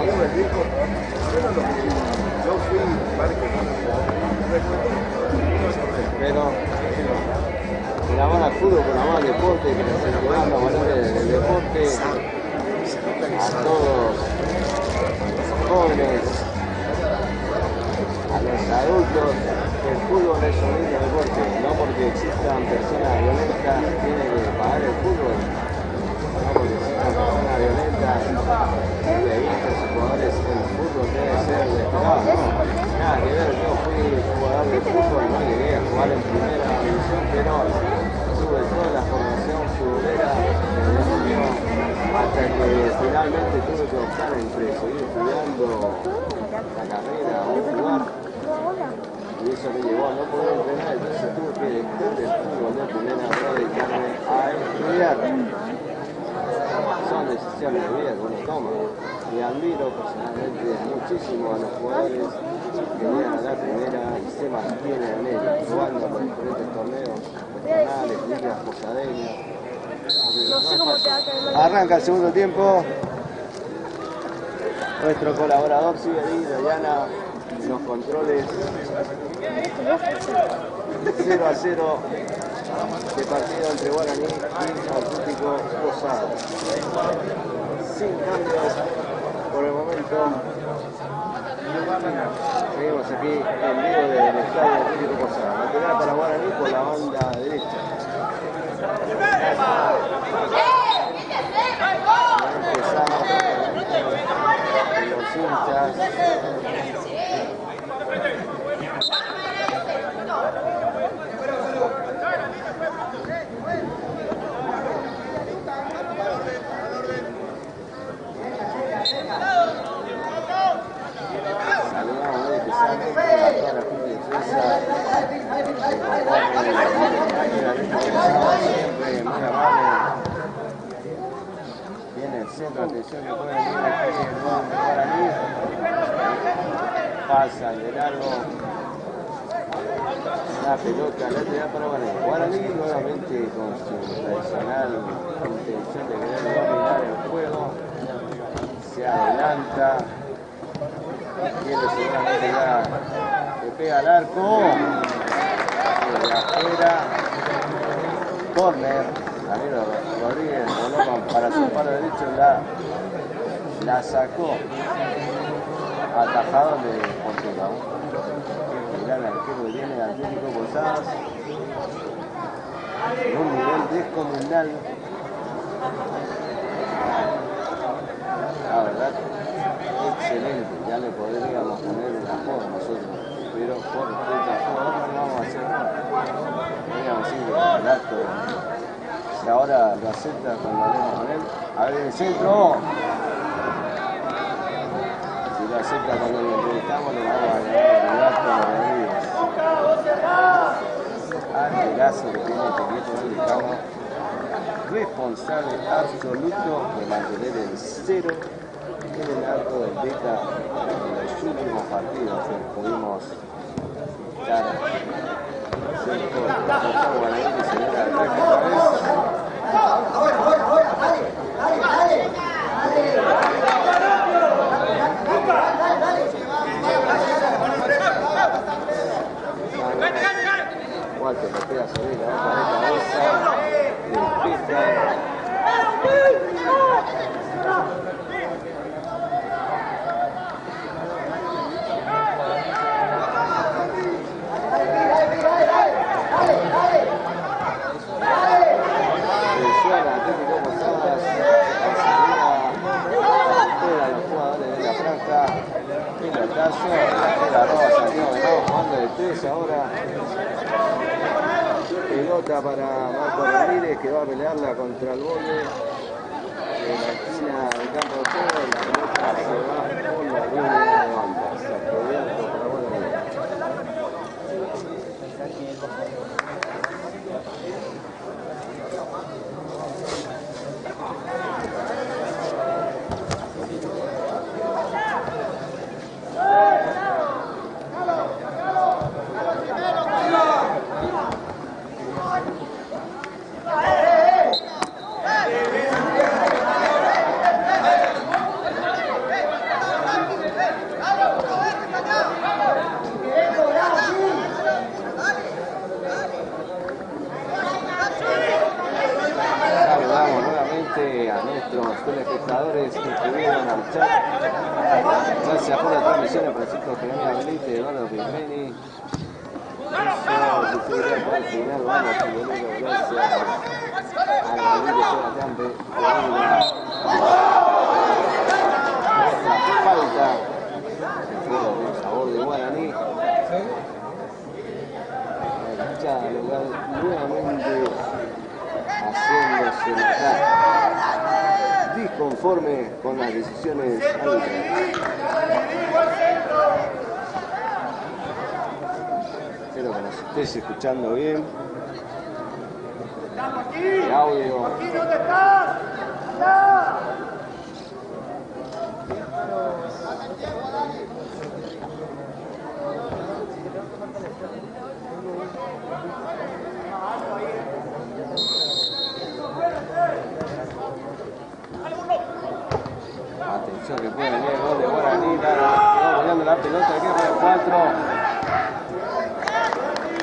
Pero el amor al fútbol, por amor al deporte, que nos enamoramos los valores del deporte, a todos los jóvenes, a los adultos, que el fútbol es un lindo deporte, no porque existan personas violentas tiene que pagar el fútbol, no porque existan personas violentas, periodistas y jugadores en el fútbol debe ser despegado, no, nada que ver, yo fui jugador de fútbol, no llegué a jugar en primera división, pero tuve toda la formación futbolera desde niño hasta que finalmente tuve que optar entre seguir estudiando la carrera o jugar. Y eso me llevó a no poder entrenar, entonces tuve que dejar del fútbol de primera para dedicarme a estudiar. Son decisiones de vida que uno toma. Y admiro personalmente muchísimo a los jugadores que llegan a la primera y se mantienen en ella, jugando por diferentes torneos regionales, ligas posadeñas. No sé cómo te va a caer. Arranca el segundo tiempo. Nuestro colaborador sigue ahí, Dayana, en los controles. 0-0 de partido entre Guaraní y Atlético Posadas. Sin cambios por el momento. Seguimos aquí en vivo del estadio Atlético Posadas. Lateral para Guaraní por la banda derecha. Empezamos los hinchas. Viene el centro, atención que puede venir aquí el gol de Guaraní. Pasa de largo. La pelota lateral para Guaraní. Guaraní nuevamente con su tradicional intención de querer dominar el juego. Se adelanta. Quiere seguramente ya le pega al arco. De afuera. Corner. Danilo Rodríguez voló para su palo derecho, la sacó atajado de Portugal. El gran arquero que tiene Atlético Posadas en un nivel descomunal. La verdad, excelente. Ya le podríamos poner una foto nosotros, pero por respeto al jugador no vamos a hacer nada. Podríamos decir el acto. Y ahora lo acepta cuando hablemos con él. A ver el centro. Si lo acepta cuando lo entrevistamos, le vamos a ganar el dato de arquerazo que tiene este equipo mexicano. Responsable absoluto de mantener el cero en el arco del Beta en los últimos partidos que pudimos estar cerca de Guaraní que se viene al ataque otra vez. Walter le pega sobre la boca de cabeza, le pega. Ahora pelota para Marco Ramírez que va a pelearla contra el borde de la esquina del campo de juego. La pelota se va por la línea de banda. Saqueado para Guaraní. nuestros telespectadores que estuvieron al chat. Gracias por la transmisión de Francisco Jeremías Belite, Eduardo Pigmeni. Eso, seguridad por el final, vamos, futbolero, gracias a Gabriel Sebastián de Florida. Falta, el sabor de Guaraní. Ya, nuevamente haciéndose notar, disconforme con las decisiones arbitrales. Espero que nos estés escuchando bien. El audio. Atención que puede venir el gol de Guaraní, peleando la pelota, aquí para el 4.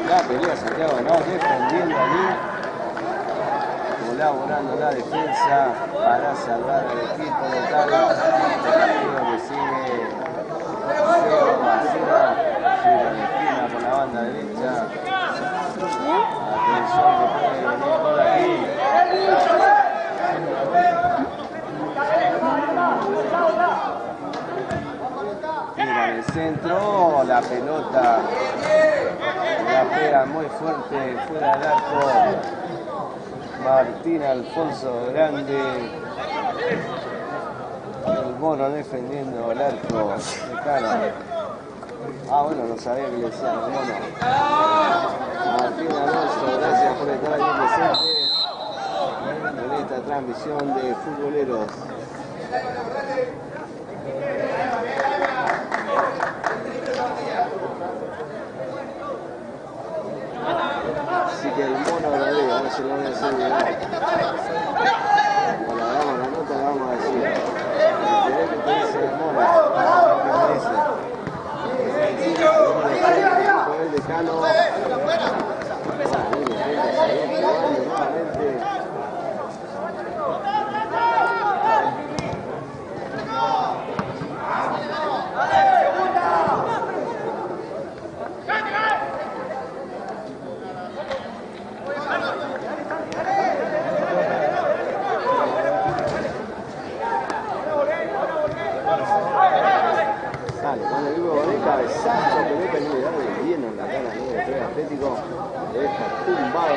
La pelea Santiago Venado defendiendo allí, colaborando la defensa para salvar al equipo local. El partido que sigue 0-0, gira de esquina por la banda derecha. Atención que puede venir por aquí. Mira en el centro, la pelota la pega muy fuerte fuera del arco. Martín Alfonso Grande, el mono defendiendo el arco de Cano. Ah, bueno, no sabía que le decían el mono. Martín Alfonso, gracias por estar aquí presente en esta transmisión de futboleros. Así que el mono lo digo, no se lo voy a hacer bien. Cuando le damos la nota le vamos a decir. ¿Qué te dice el mono? ¿Qué me dice? El decano. Nuevamente. Cuando el vivo de cabezazo, pelota no le da de bien en la cara de Tres Atlético, le deja tumbado.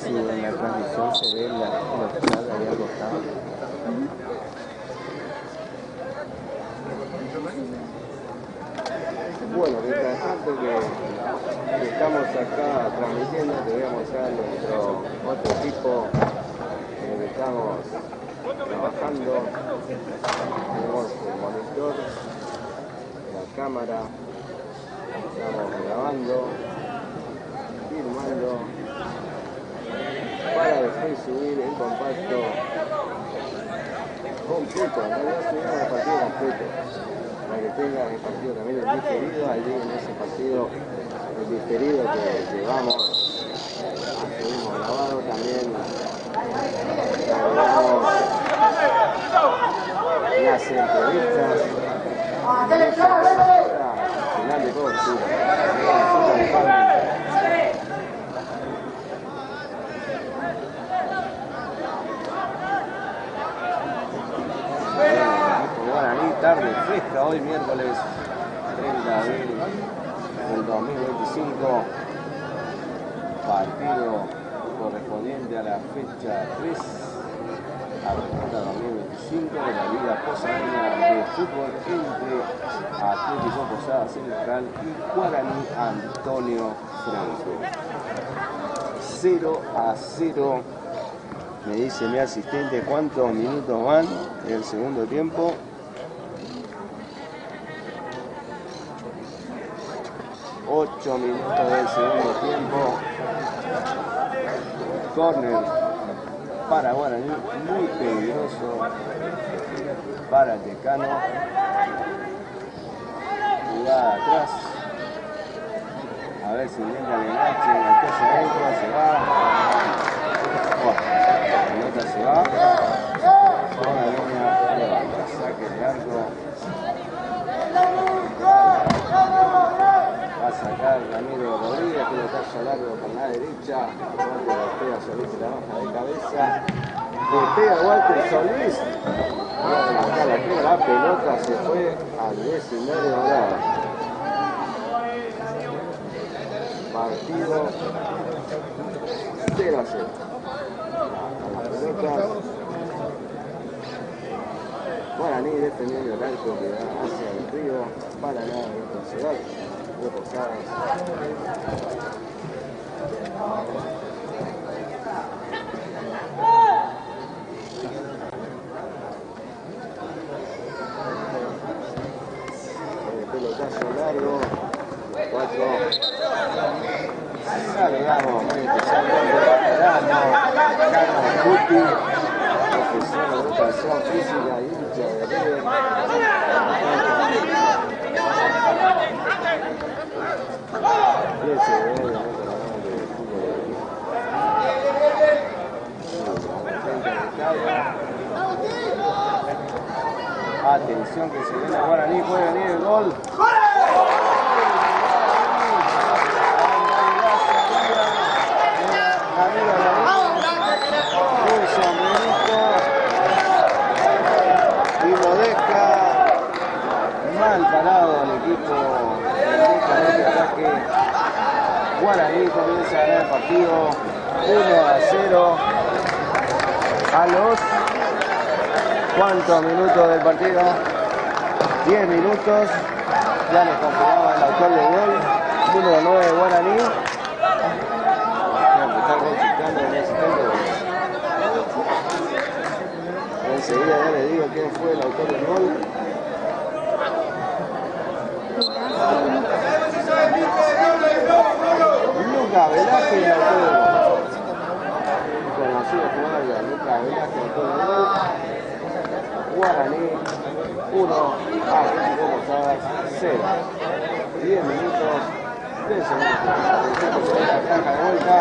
Si en la transmisión se ve la final ahí al costado. Bueno, mientras tanto que estamos acá transmitiendo, te voy a mostrar nuestro otro equipo que estamos trabajando. Tenemos el monitor, la cámara, estamos grabando, filmando para después subir el compacto completo. En realidad subimos el partido completo para que tengan el partido también el diferido. Allí en ese partido el diferido que llevamos estuvimos grabado también. Las entrevistas final de cobertura. Guaraní, tarde fresca hoy miércoles 30 de abril del 2025, partido correspondiente a la fecha 3 Apertura 2025 de la Liga Posadeña de Fútbol entre Atlético Posada Central y Guaraní Antonio Franco. 0-0. Me dice mi asistente cuántos minutos van del segundo tiempo. Ocho minutos del segundo tiempo. Córner para Guaraní, muy peligroso para el decano. Jugada atrás. A ver ver si llega el enganche, enganchó hacia adentro, se va. La pelota se va. Ahora línea levanta, saque de arco. Va a sacar Ramiro Rodríguez, pelotazo largo por la derecha. Walter Ortega Solís se la baja de cabeza. Le pega Walter Solís. La pelota se fue al 19 grado. Partido 0-0. Las pelotas. Guaraní defendiendo el arco que va hacia el río. Para nada de esta ciudad. De Posadas. Pelotazo largo, 4. Saludamos muy especialmente a Carlos Guti, profesor de educación física y hincha de River. Y el CBD, obviamente, de fútbol de atención que se viene a Guaraní, puede venir el gol. Un sombrerito y lo deja mal parado el equipo de este ataque. Guaraní comienza a ganar el partido 1-0 a los ¿cuántos minutos del partido? 10 minutos. Ya les confirmaba el autor del gol. 1-9 Guaraní. Enseguida ya les digo quién fue el autor del gol. Lucas Velázquez, el autor del gol. Conocido jugador de Lucas Velázquez, autor del gol. Guaraní 1, Atlético Posadas 0. 10 minutos del segundo tiempo. La caja de vuelta.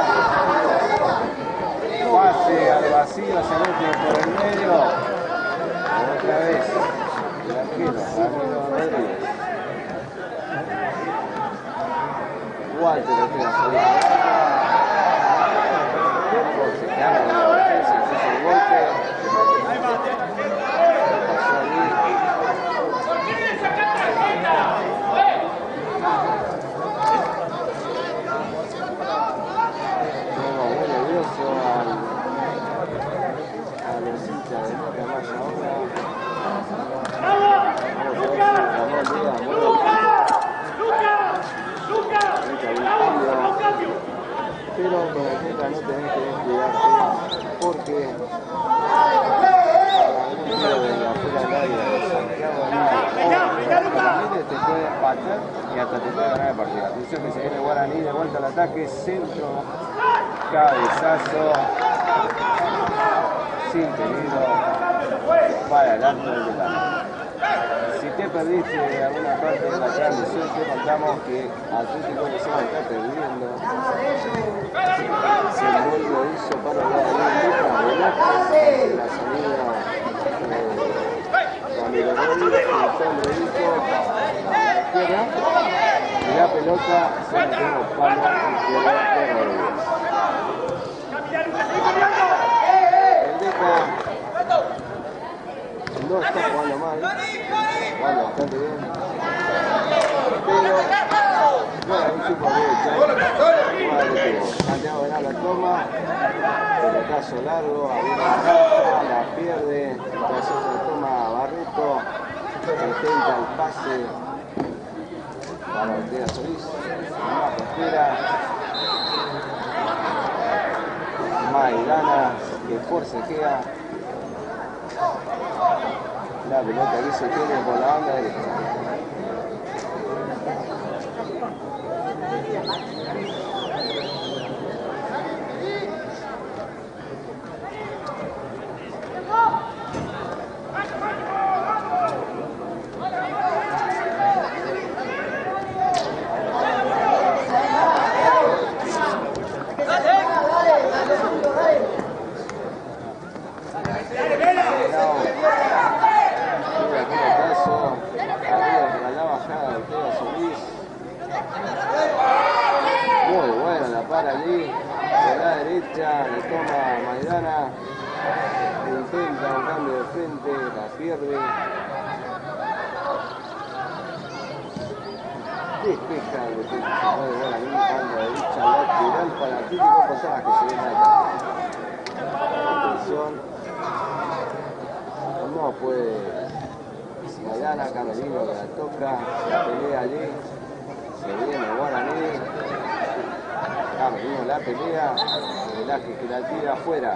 Pase al vacío, se mete por el medio. Otra vez. El arquero, Ramiro Rodríguez. Walter Ortega Solís. Se queda en la defensa, se hizo el golpe. Pero con la gente no tenés que descuidarte porque de la fuera del área de Santiago te puede empatar y hasta te puede ganar el partido. Atención que se viene Guaraní de vuelta al ataque, centro, cabezazo, sin peligro para el arco del delante. Si te perdiste alguna parte de la transmisión, te contamos que Atlético Posadas está perdiendo. Se gol lo hizo para la Lucas Velázquez, la salida Ramiro Rodríguez, el sombrerito a la izquierda, y la pelota se la tiene los palos izquierda de Rodríguez. El Deca no está jugando mal, jugando bastante bien, pero bueno, un chico derecho, Santiago Venal la toma, pelotazo largo, abrió la cancha, la pierde, entonces se toma Barreto, intenta el pase para Ortega Solís, más espera, Maidana que forcejea. La pelota aquí se tiene por la banda derecha. jugar allí, de la derecha, le toma Maidana, intenta un cambio de frente, la pierde. Despeja el defensor de Guaraní, banda derecha lateral para Atlético Posadas que se viene acá. Atención. No puede. Maidana, Camerino que la toca, la pelea allí. Se viene Guaraní. Camerino la pelea. Velázquez que la tira afuera.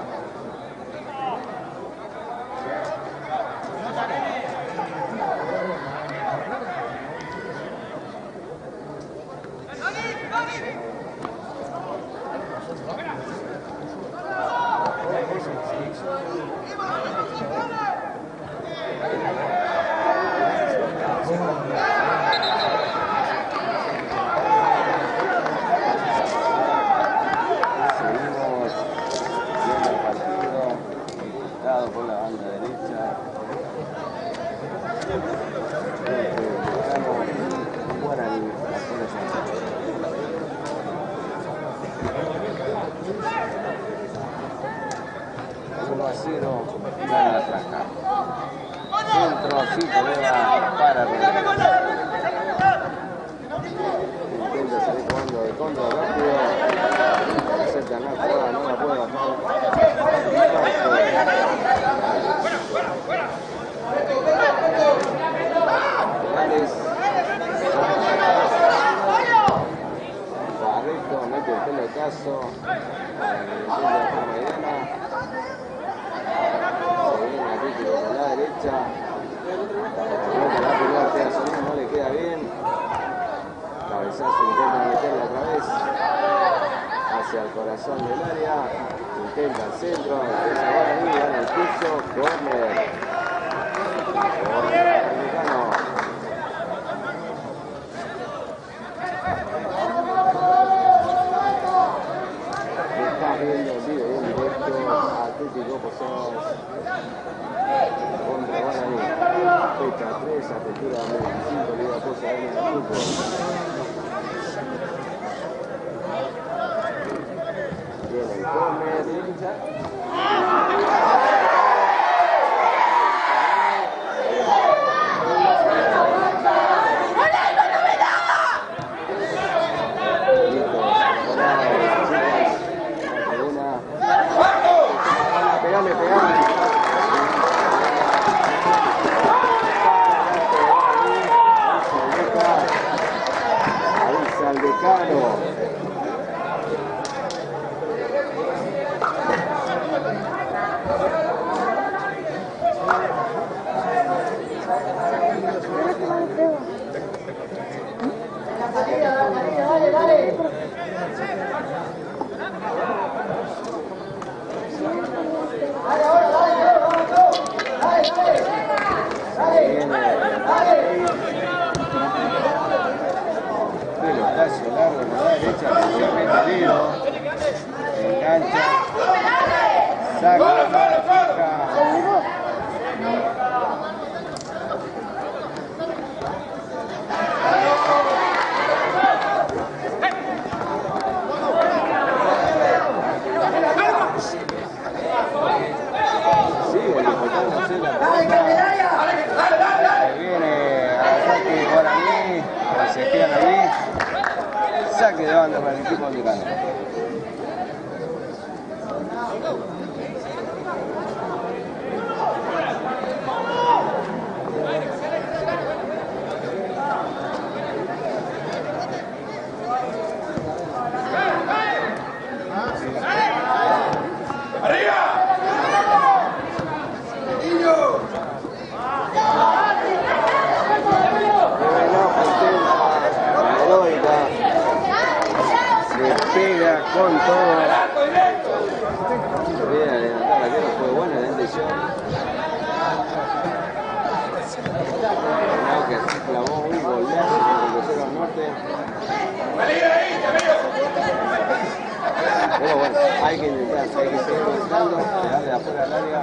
Pero bueno, hay que intentar, hay que seguir buscando, pegarle afuera al área,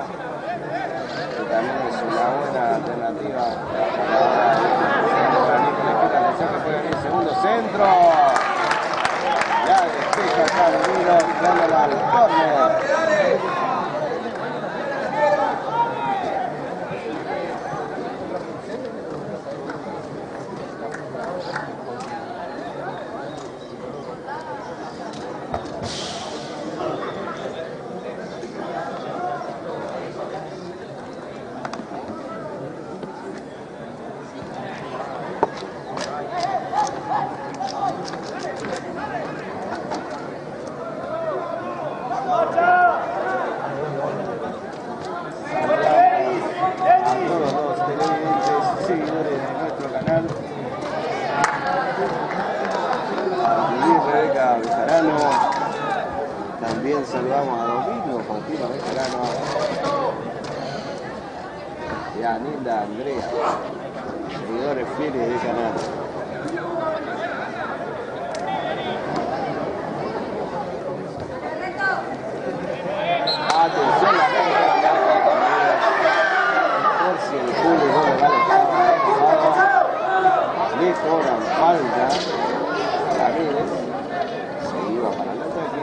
que también es una buena alternativa para Nicolás. El segundo centro, ya despeja acá. Pedro, tirándola al córner. También saludamos a Domingo, Fatima Bejarano y a Nilda Andrea, seguidores fieles del canal. Atención, la por si el público no le le cobran falta. Ramírez se iba para el ataque.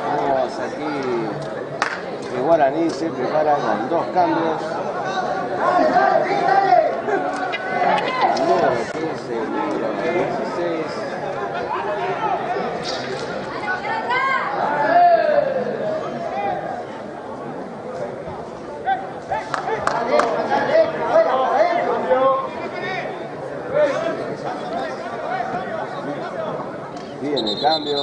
Vamos aquí, el Guaraní se prepara con 2 cambios. Número 15, número 16. Viene el cambio.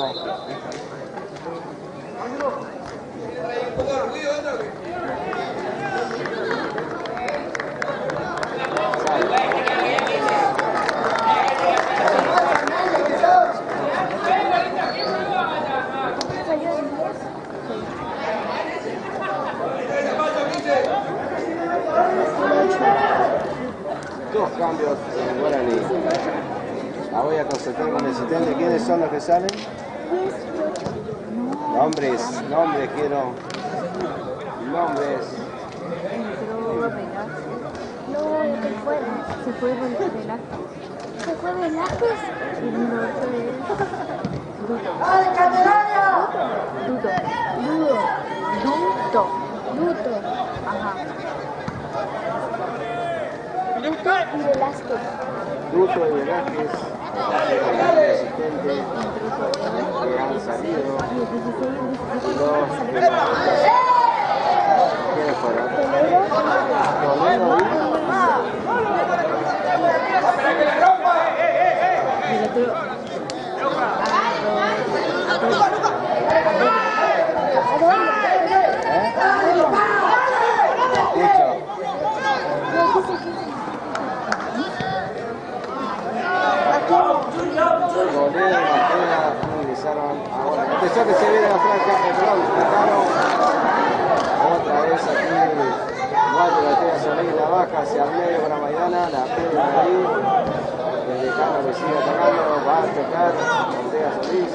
Dos cambios en Guaraní. La voy a consultar con el asistente. ¿Quiénes son los que salen? Nombres quiero. Nombres. No, el que fuera. Se fue Velázquez. ¿Se fue Velázquez? Y no fue Dudo. ¡Dale, Candelaria! Dudo. Ajá. Duto y Velázquez. Duto y Velázquez. El asistente que han salido. Dos. ¿Quiénes fueron? Toledo Toledo y Mateo ingresaron ahora. Atención que se viene la franja, perdón, Tejano. Otra vez aquí, Walter Mateo Solís, la baja hacia el medio para Maidana, la pide ahí. El Tejano que sigue atacando, va a tocar Ortega Solís.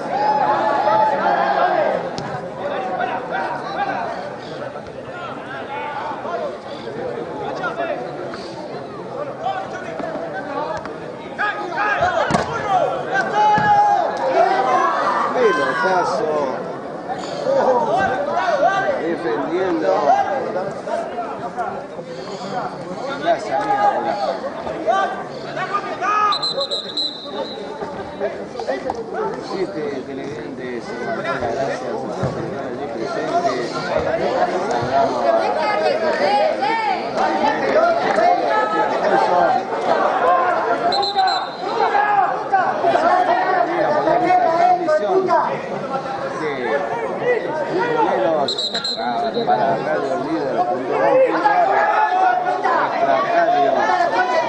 Pelotazo. Defendiendo la salida de la Siete televidentes en Marcela, gracias por estar allí presentes. Saludamos para Radio Líder, nuestra radio,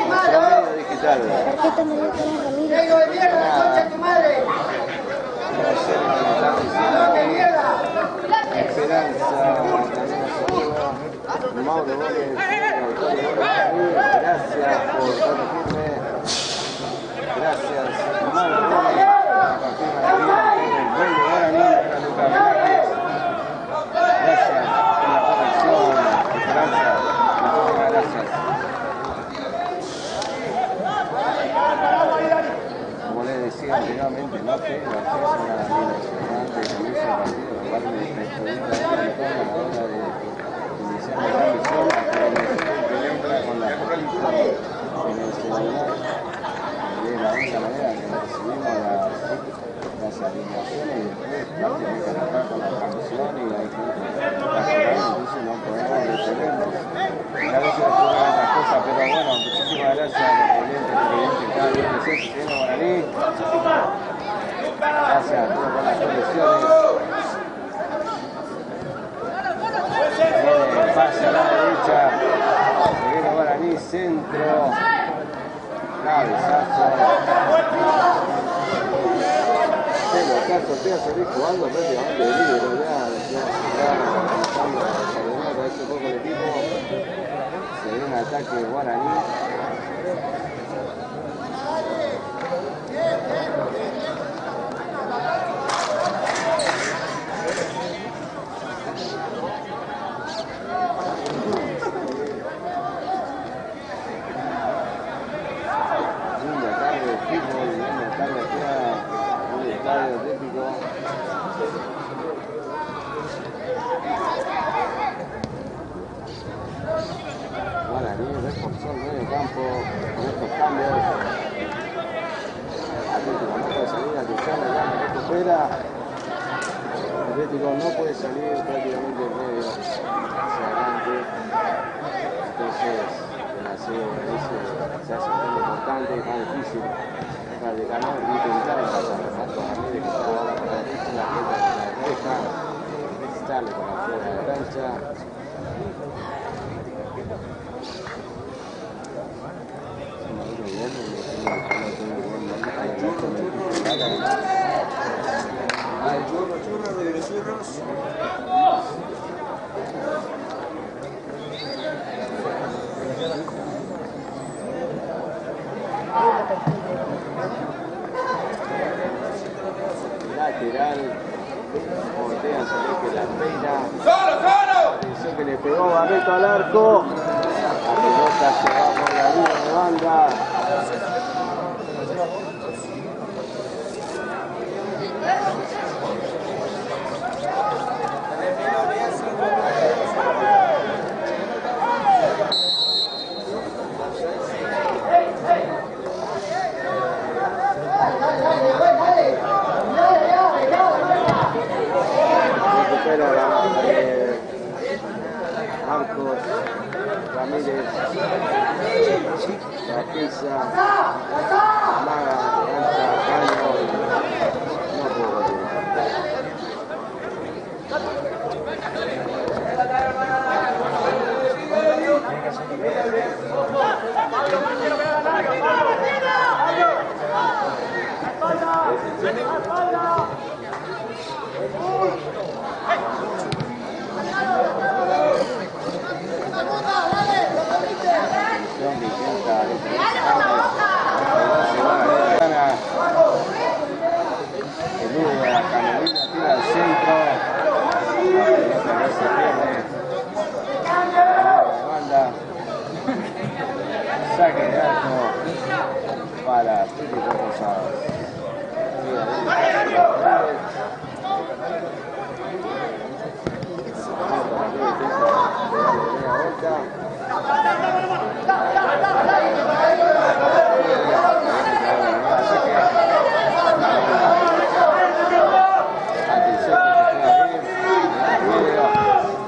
nuestro medio digital. Tarjeta medio para Ramírez. Esperanza, también nosotros. Mauro Gómez, autor de Gómez, gracias por darle firme. Gracias, Mauro Gómez, el gol de Guaraní para Lucas Velázquez. Gracias por la corrección, Esperanza. Muchísimas gracias. Como les decía anteriormente, no que la acceso a la impresionante comienzo del partido, lo cual me perjudica a la hora de iniciar la transmisión, que entra con la fotito en el celular. Y es la única manera que recibimos las alineaciones y después prácticamente arrancar con la transmisión y hay que calcular, entonces no podemos detenernos. Y a veces ocurren otras cosas, pero bueno, muchísimas gracias a los oyentes que cada día presentes tiene Guaraní. Gracias a todos por las conexiones. Pase a la derecha. Se viene Guaraní, centro. Cabezazo. Pelotazo, te va a salir jugando prácticamente de libero ya para este poco el equipo. Se viene un ataque de Guaraní. Guaraní reforzó el medio campo con estos cambios. Atlético no puede salir, atención, la recupera. Atlético no puede salir prácticamente en medio hacia adelante. Entonces, el aseo se hace muy importante y más difícil para el ganador de intentar pasar a Marcos Ramírez, que se va por la derecha, la pelota de la derecha, sale por la fuera de la cancha. Churros de los churros. Lateral, Ortega salió que la peina. Atención que le pegó Barreto al arco. La pelota se va por la línea de banda. Marcos Ramírez, Raqueza, Maga, Lanza, Caño, no puedo continuar. Saque de arco para Atlético Posadas.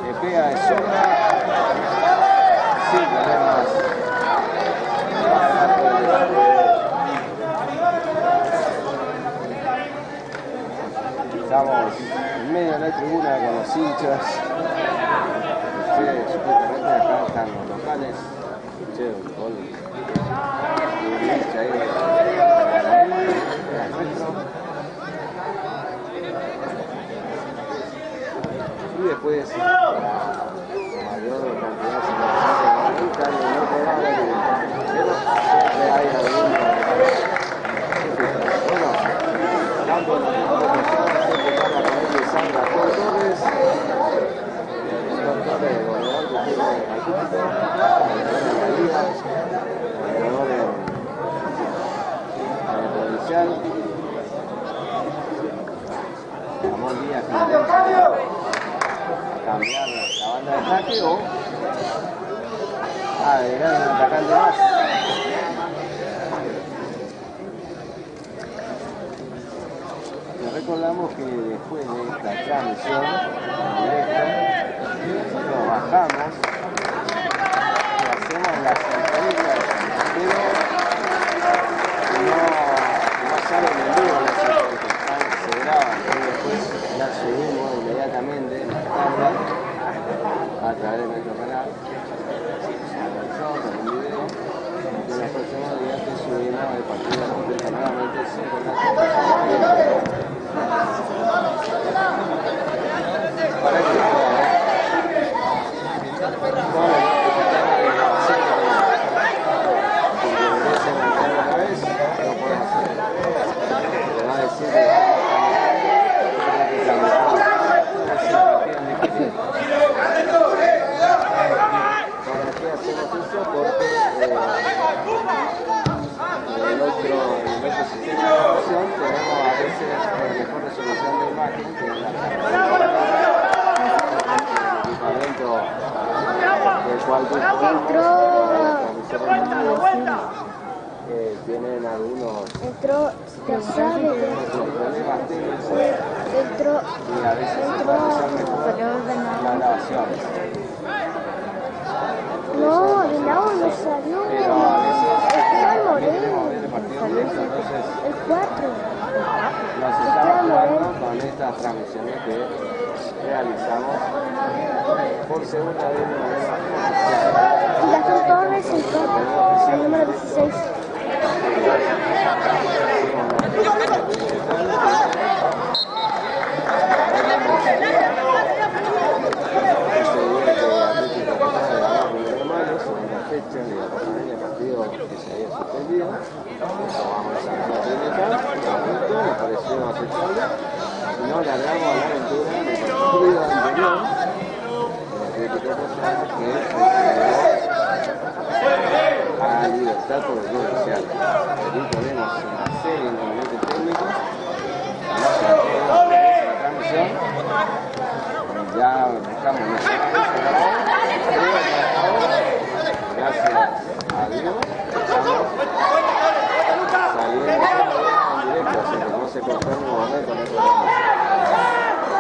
Le pega de sombra sin problemas. Estamos en medio de la tribuna con los hinchas. Ustedes supuestamente acá están los locales. Che, un gol. Y un hincha ahí y después la mayor cantidad Ramón Díaz a cambiar la banda de ataque o a agregar un atacante más. Recordamos que después de esta transmisión directa nos bajamos y hacemos las entrevistas, pero no salen en vivo las entrevistas, se graban y después las subimos inmediatamente en la tarde a través de nuestro canal con un video y en los próximos días que subimos el partido completo nuevamente sin contacto. Para que tienen algunos problemas técnicos y a veces se pasan mejor las grabaciones. No, de lado no salió. Pero a veces Moreno. queremos ver el partido directo, entonces El 4. nos estamos jugando con estas transmisiones que realizamos por segunda vez de manera oficial. Y Gastón Torres entró, el número 16. Fecha de la pasarela, el partido que se había suspendido. Tomamos esa clínica, nos pareció aceptable y nos largamos a la aventura del partido anterior de Atlético Posadas que a Libertad por el club social. Aquí tenemos una serie de inconvenientes técnicos, la transmisión, ya dejamos gracias a Dios, estamos saliendo en directo, así que no se cortó en ningún momento en este momento.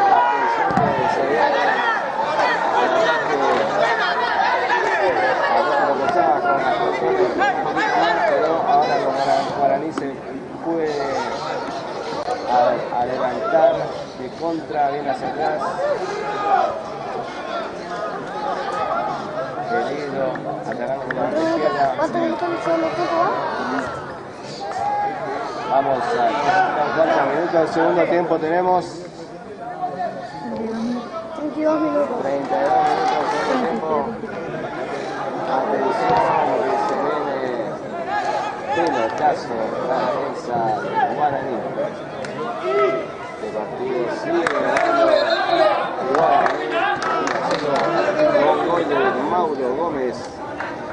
La atención que se ve pero ahora con Guaraní se puede a levantar de contra, bien hacia atrás. Querido, atacando con la banda izquierda. Vamos a 4 minutos del segundo tiempo. Tenemos 32 minutos. 32 minutos del segundo tiempo. Atención, que se viene pelotazo la defensa de Guaraní. Este partido sigue ganando Guaraní. Con gol de Mauro Gómez,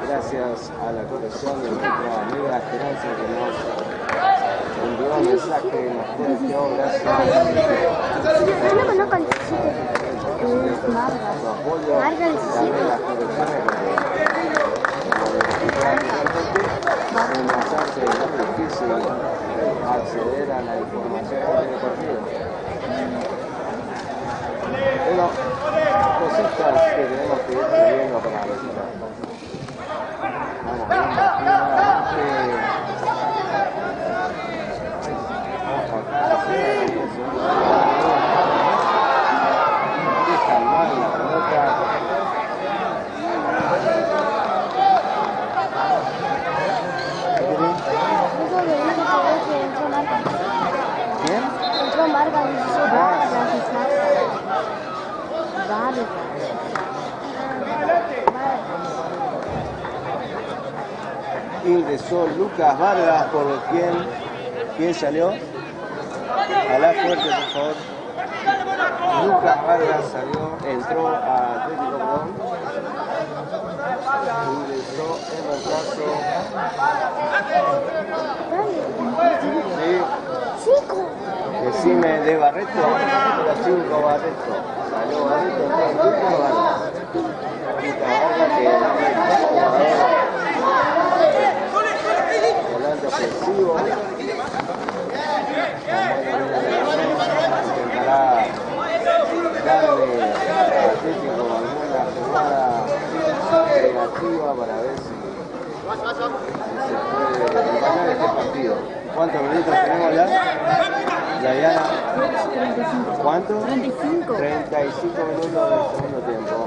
gracias a la corrección de nuestra amiga Esperanza que nos envió un mensaje, nos corrigió, gracias a su apoyo, también las correcciones porque nos hace muy difícil acceder a la información del partido. Pero cositas que tenemos que ir subiendo para la visita. Vamos nuevamente. Dejan mal la pelota. ¿Quién? Entró Marga 16. Ingresó Lucas Vargas, por quien salió. A la fuerte, por favor. Lucas Vargas salió, entró a Atlético Perdón. reemplazo. Sí. 5. Decime de Barreto, número 5 Barreto. Salió Barreto, está en turno, gana. Esta Vargas que es volante ofensivo. Intentará darle a Atlético alguna jugada creativa para ver si se puede ganar este partido. ¿Cuántos minutos tenemos ya? Diana, ¿cuánto? 35. 35 minutos del segundo tiempo.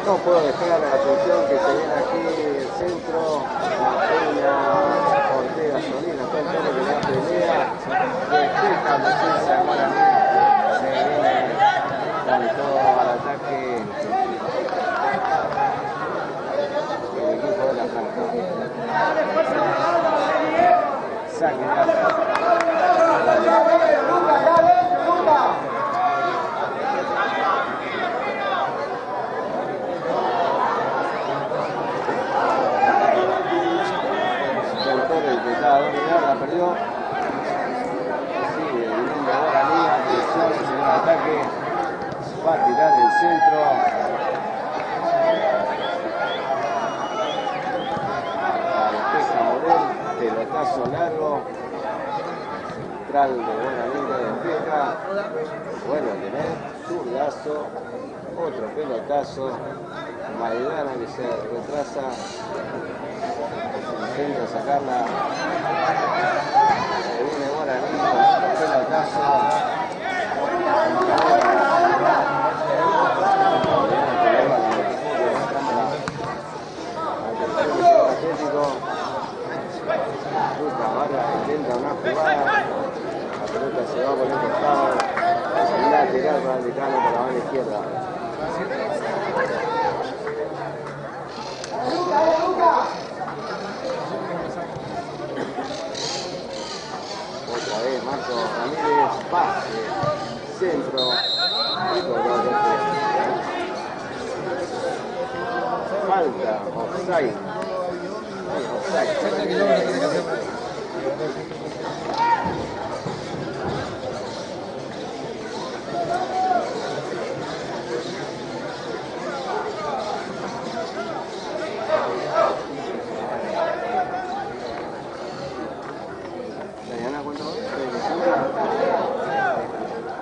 No puedo dejar la atención que se viene aquí el centro, la Peña, Ortega, Solina, todo el todo que le da pelea, despeja la defensa de Guaraní, se viene con todo al ataque el equipo de la Franca. Saque la perdió. Sigue viniendo Guaraní, atención, el segundo ataque. Va a tirar el centro. Despeja Morel, pelotazo largo. Central de Guaraní que despeja. Vuelve a tener zurdazo. Otro pelotazo. Maidana que se retrasa. Intenta sacarla. Se viene Guaraní con otro pelotazo. Atlético. Lucas Vargas intenta una jugada. La pelota se va por el costado. Lateral para el decano por la banda izquierda. Otra vez Marco Ramírez, pase, centro, y color. Falta, offside. Offside. Diana, ¿cuánto?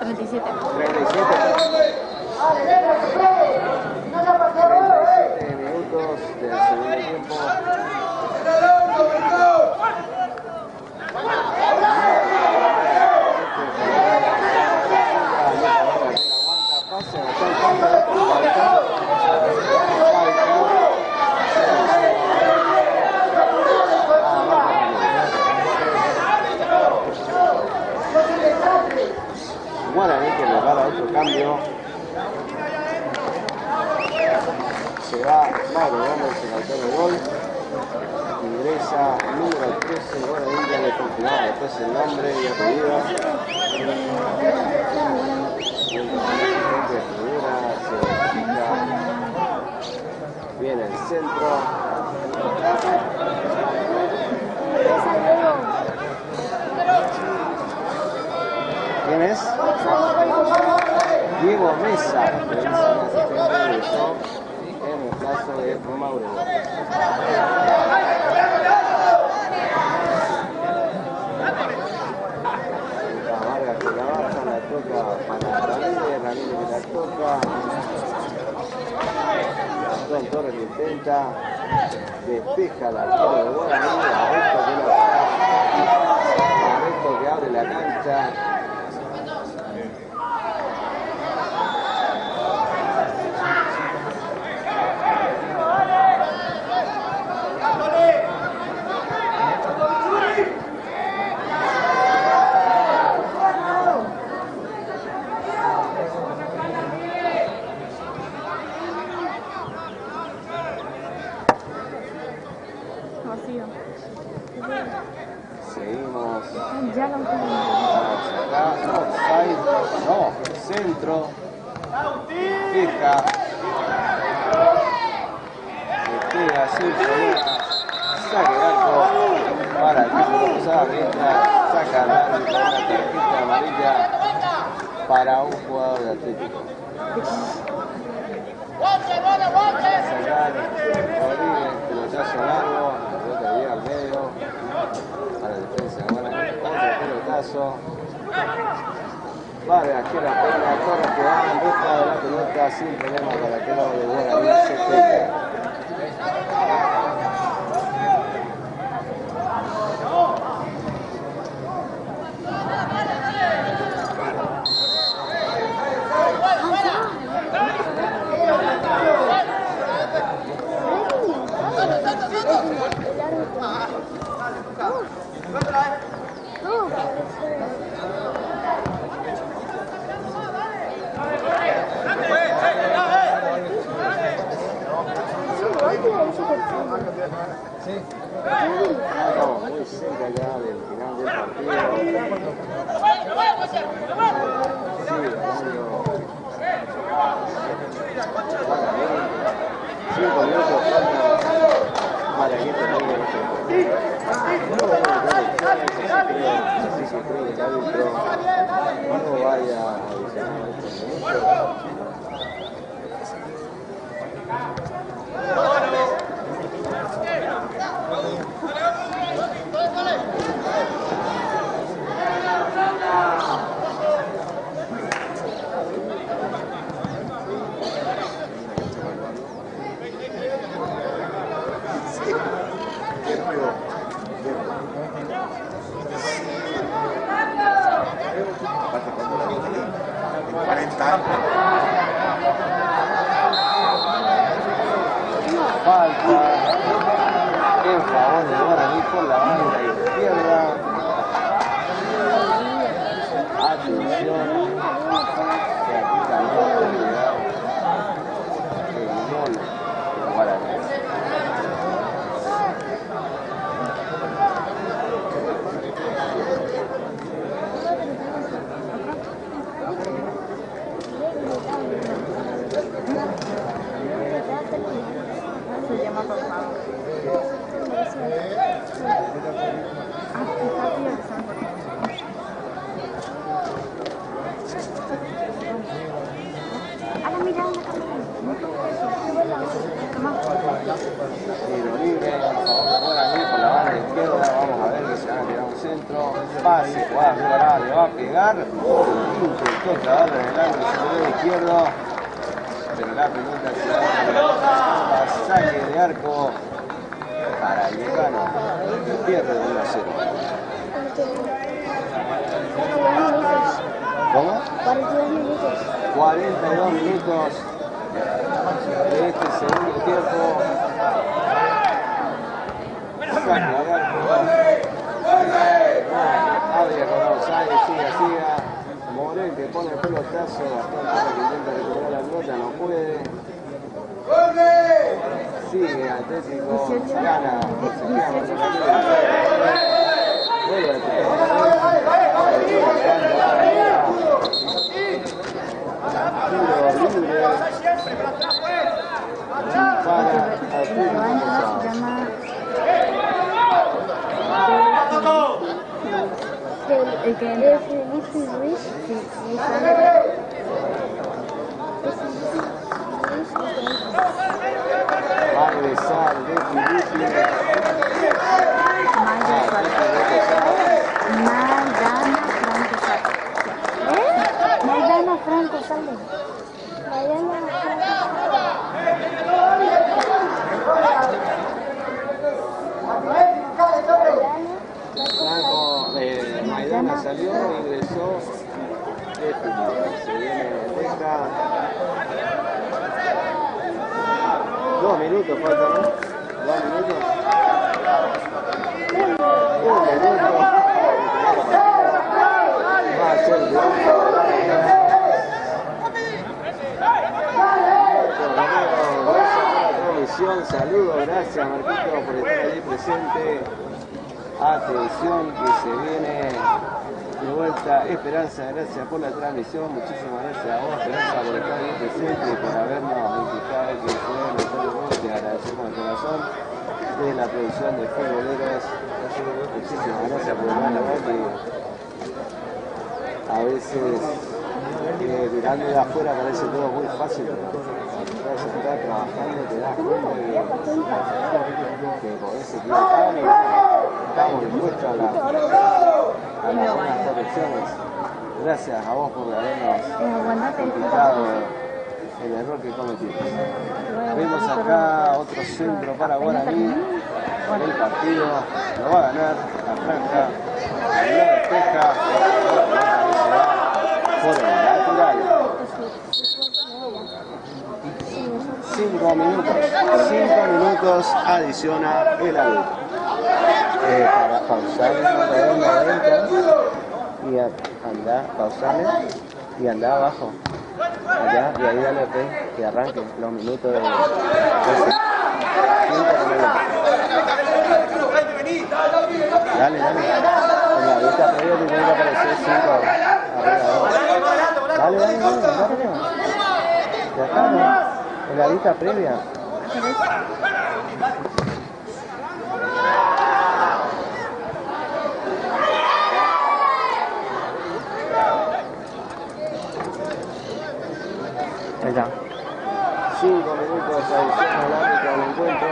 37. 37 minutos del segundo tiempo. Guaraní que le va a otro cambio. Se va Mauro Gómez, el autor del gol. Ingresa número 13, Guaraní ya le confirmaba después el nombre y apellido. Se verifica. Viene el centro. ¿Quién es? Diego Mesa, que es el asistente de Show en el caso de Mauro. Vargas que la baja, la toca para Ramírez, Ramírez que la toca. Gastón Torres que intenta, despeja la arquero de Guaraní, Barreto que abre la cancha. Vacío. Seguimos. Ya lo tengo. Acá, offside, no, centro. Fija. Pega, saque de arco para el Atlético Posada, mientras saca la tarjeta amarilla para un jugador de Atlético. Sacar Rodríguez, pelotazo largo, la pelota llega al medio, para la defensa, otro pelotazo. Vargas que la pena, corre que va en busca de la pelota sin problema para que no le vuelva a se pegue. Estamos muy cerca ya del final del partido. Falta en favor de Guaraní por la banda izquierda. Atención. Que aquí también puede llegar el gol de Guaraní. Se llama pasado. Ahora mira la cámara. Tiro libre, Guaraní por la banda izquierda. Vamos a ver que se van a tirar un centro. Pase, jugada preparada, le va a pegar. Intentó clavarlo en el ángulo superior izquierdo. Pero la pelota se va a saque de arco para el Lejano, que pierde 1-0. ¿Cómo? 42 minutos. 42 minutos de este segundo tiempo. Saque de arco. Adria con González, siga. Morel que pone el pelotazo, bastante que intenta recuperar la pelota, no puede. Sigue Atlético, gana. Vuelve a El que entra. Va a regresar de Filipe. Maidana Franco sale. Maidana salió, ingresó. Se viene Deca. 2 minutos faltan, ¿no? 2 minutos. 1 minuto. Va a ser de transmisión. Saludos, gracias Marquito por estar ahí presente. Atención que se viene De vuelta, Esperanza, gracias por la transmisión, muchísimas gracias a vos, Esperanza, por estar bien presente y por habernos indicado que fue el mejor. Te agradecemos de corazón de la producción de Futboleros. Muchísimas gracias por la verdad que a veces mirando de afuera parece todo muy fácil, pero cuando estás trabajando te das cuenta que podés equivocar y estamos dispuestos a las buenas correcciones. Gracias a vos por habernos indicado el error que cometimos. Vemos acá otro centro para Guaraní. El partido lo va a ganar la franja, lo despeja, por el lateral. 5 minutos adiciona el árbitro. Para pausar y anda, pausarle y anda abajo. Allá y ahí dale play, que arranque los minutos de 5 minutos. Dale. En la vista previa te tiene que aparecer 5 arriba. Dale. Ya está, ¿no? En la vista previa. Ahí está. 5 minutos adicional al árbitro del encuentro.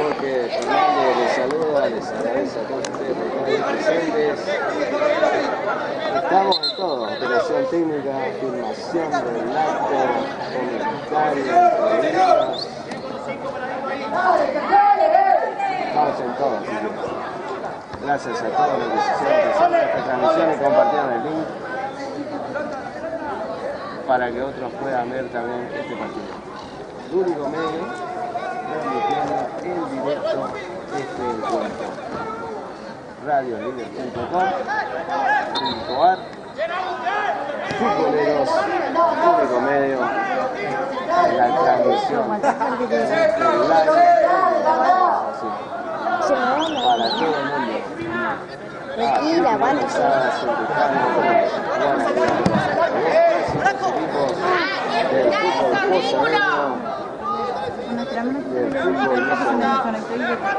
Porque Fernández les saluda, les agradece a todos ustedes por estar presentes. Estamos en todo, operación técnica, filmación, relato, comentarios, entrevistas. Estamos en todo, así que gracias a todos los que se hicieron esta transmisión y compartieron el link para que otros puedan ver también este partido. El único medio transmitiendo en directo este encuentro. radiolíder.com.ar Futboleros, único medio, la transmisión live para todo el mundo. Y la van a hacer. Del fútbol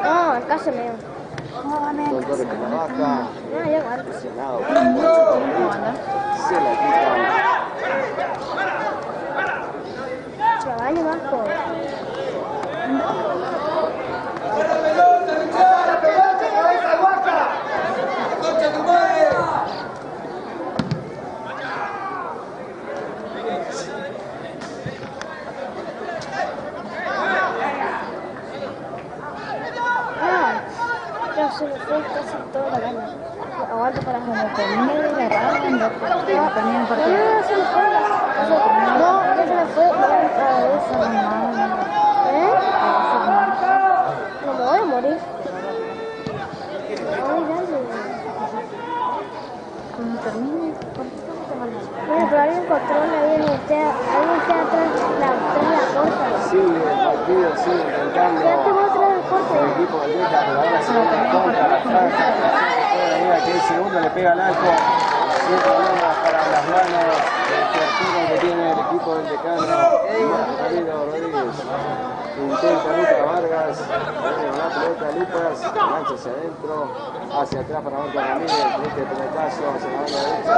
No, acá se me... Son Torres que la baja, No, ya guardo. presionado, se la quitan. Chaval, bajo. Se me fue casi toda la gana. Aguanto para que me termine de grabar. No, se me fue. No, ya se me fue. No me voy a morir. Ay, dale. Cuando termine, bueno, pero hay un control ahí en el teatro. Hay un teatro en la puerta. Sigue el partido, sigue intentando. Ya tengo otra vez corta. El equipo de Delta, pero ahora se va en contra la franja. Mira que el segundo le pega al arco. Sin problemas para las manos del tercero que tiene el equipo del decano. Ramiro Rodríguez. Intenta Lucas Vargas. Tiene una pelota Lucas. Lanza hacia adentro. Hacia atrás para Marco Ramírez. Este pelotazo hacia la banda derecha.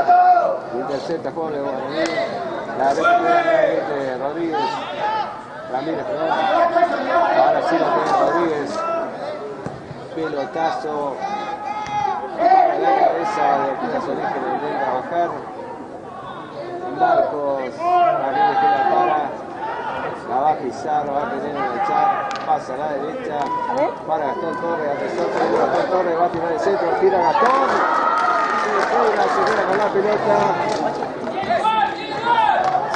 Intercepta juego de Guaraní. La recupera de Rodríguez. Ramírez, perdón. Ahora sí lo tiene Rodríguez. Pelotazo para la cabeza de Pinazones que le intenta bajar. Marcos Ramírez que la para. La va a pisar, lo va a tener en el chat. Pasa a la derecha. Para Gastón Torres. Gastón Torres va a tirar el centro. Tira Gastón. Se queda con la pelota.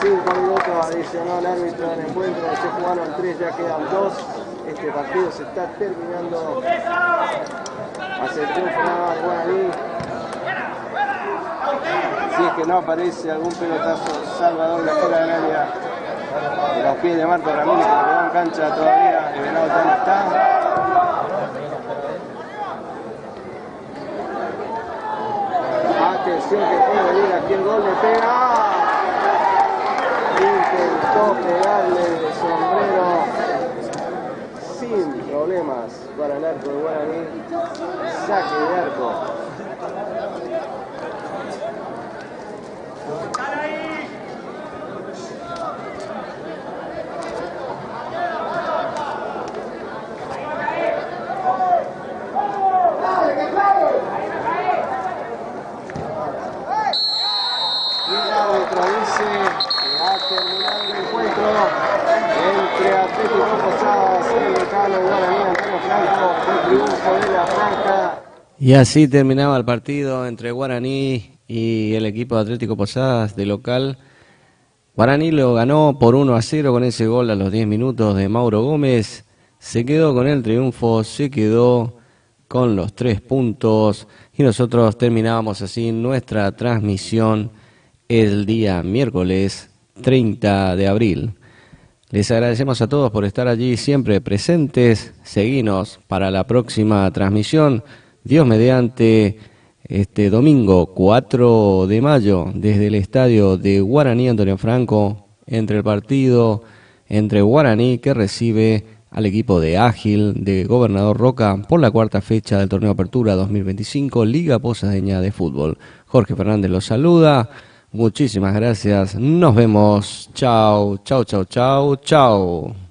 5 minutos adicionó el árbitro del encuentro, se jugaron 3, ya quedan 2. Este partido se está terminando. Hace el triunfo nada de Guaraní. Si es que no aparece algún pelotazo Salvador de fuera del área. De los pies de Marco Ramírez, que quedó en cancha todavía. El Venado ya no está. atención que puede venir aquí el gol de pega. Intentó pegarle de sombrero sin problemas para el arco de Guaraní. Saque de arco. Dice que ha terminado el encuentro entre Atlético Posadas y el decano Guaraní Antonio Franco, el triunfo de la Franja. Y así terminaba el partido entre Guaraní y el equipo de Atlético Posadas de local. Guaraní lo ganó por 1-0 con ese gol a los 10 minutos de Mauro Gómez. Se quedó con el triunfo, se quedó con los 3 puntos y nosotros terminábamos así nuestra transmisión el día miércoles 30 de abril. Les agradecemos a todos por estar allí siempre presentes. Seguinos para la próxima transmisión, Dios mediante, este domingo 4 de mayo, desde el estadio de Guaraní Antonio Franco, entre el partido entre Guaraní, que recibe al equipo de Ágil de Gobernador Roca por la 4ª fecha del torneo Apertura 2025, Liga Posadeña de Fútbol. Jorge Fernández los saluda. Muchísimas gracias. Nos vemos. Chau, chau, chau, chau, chau.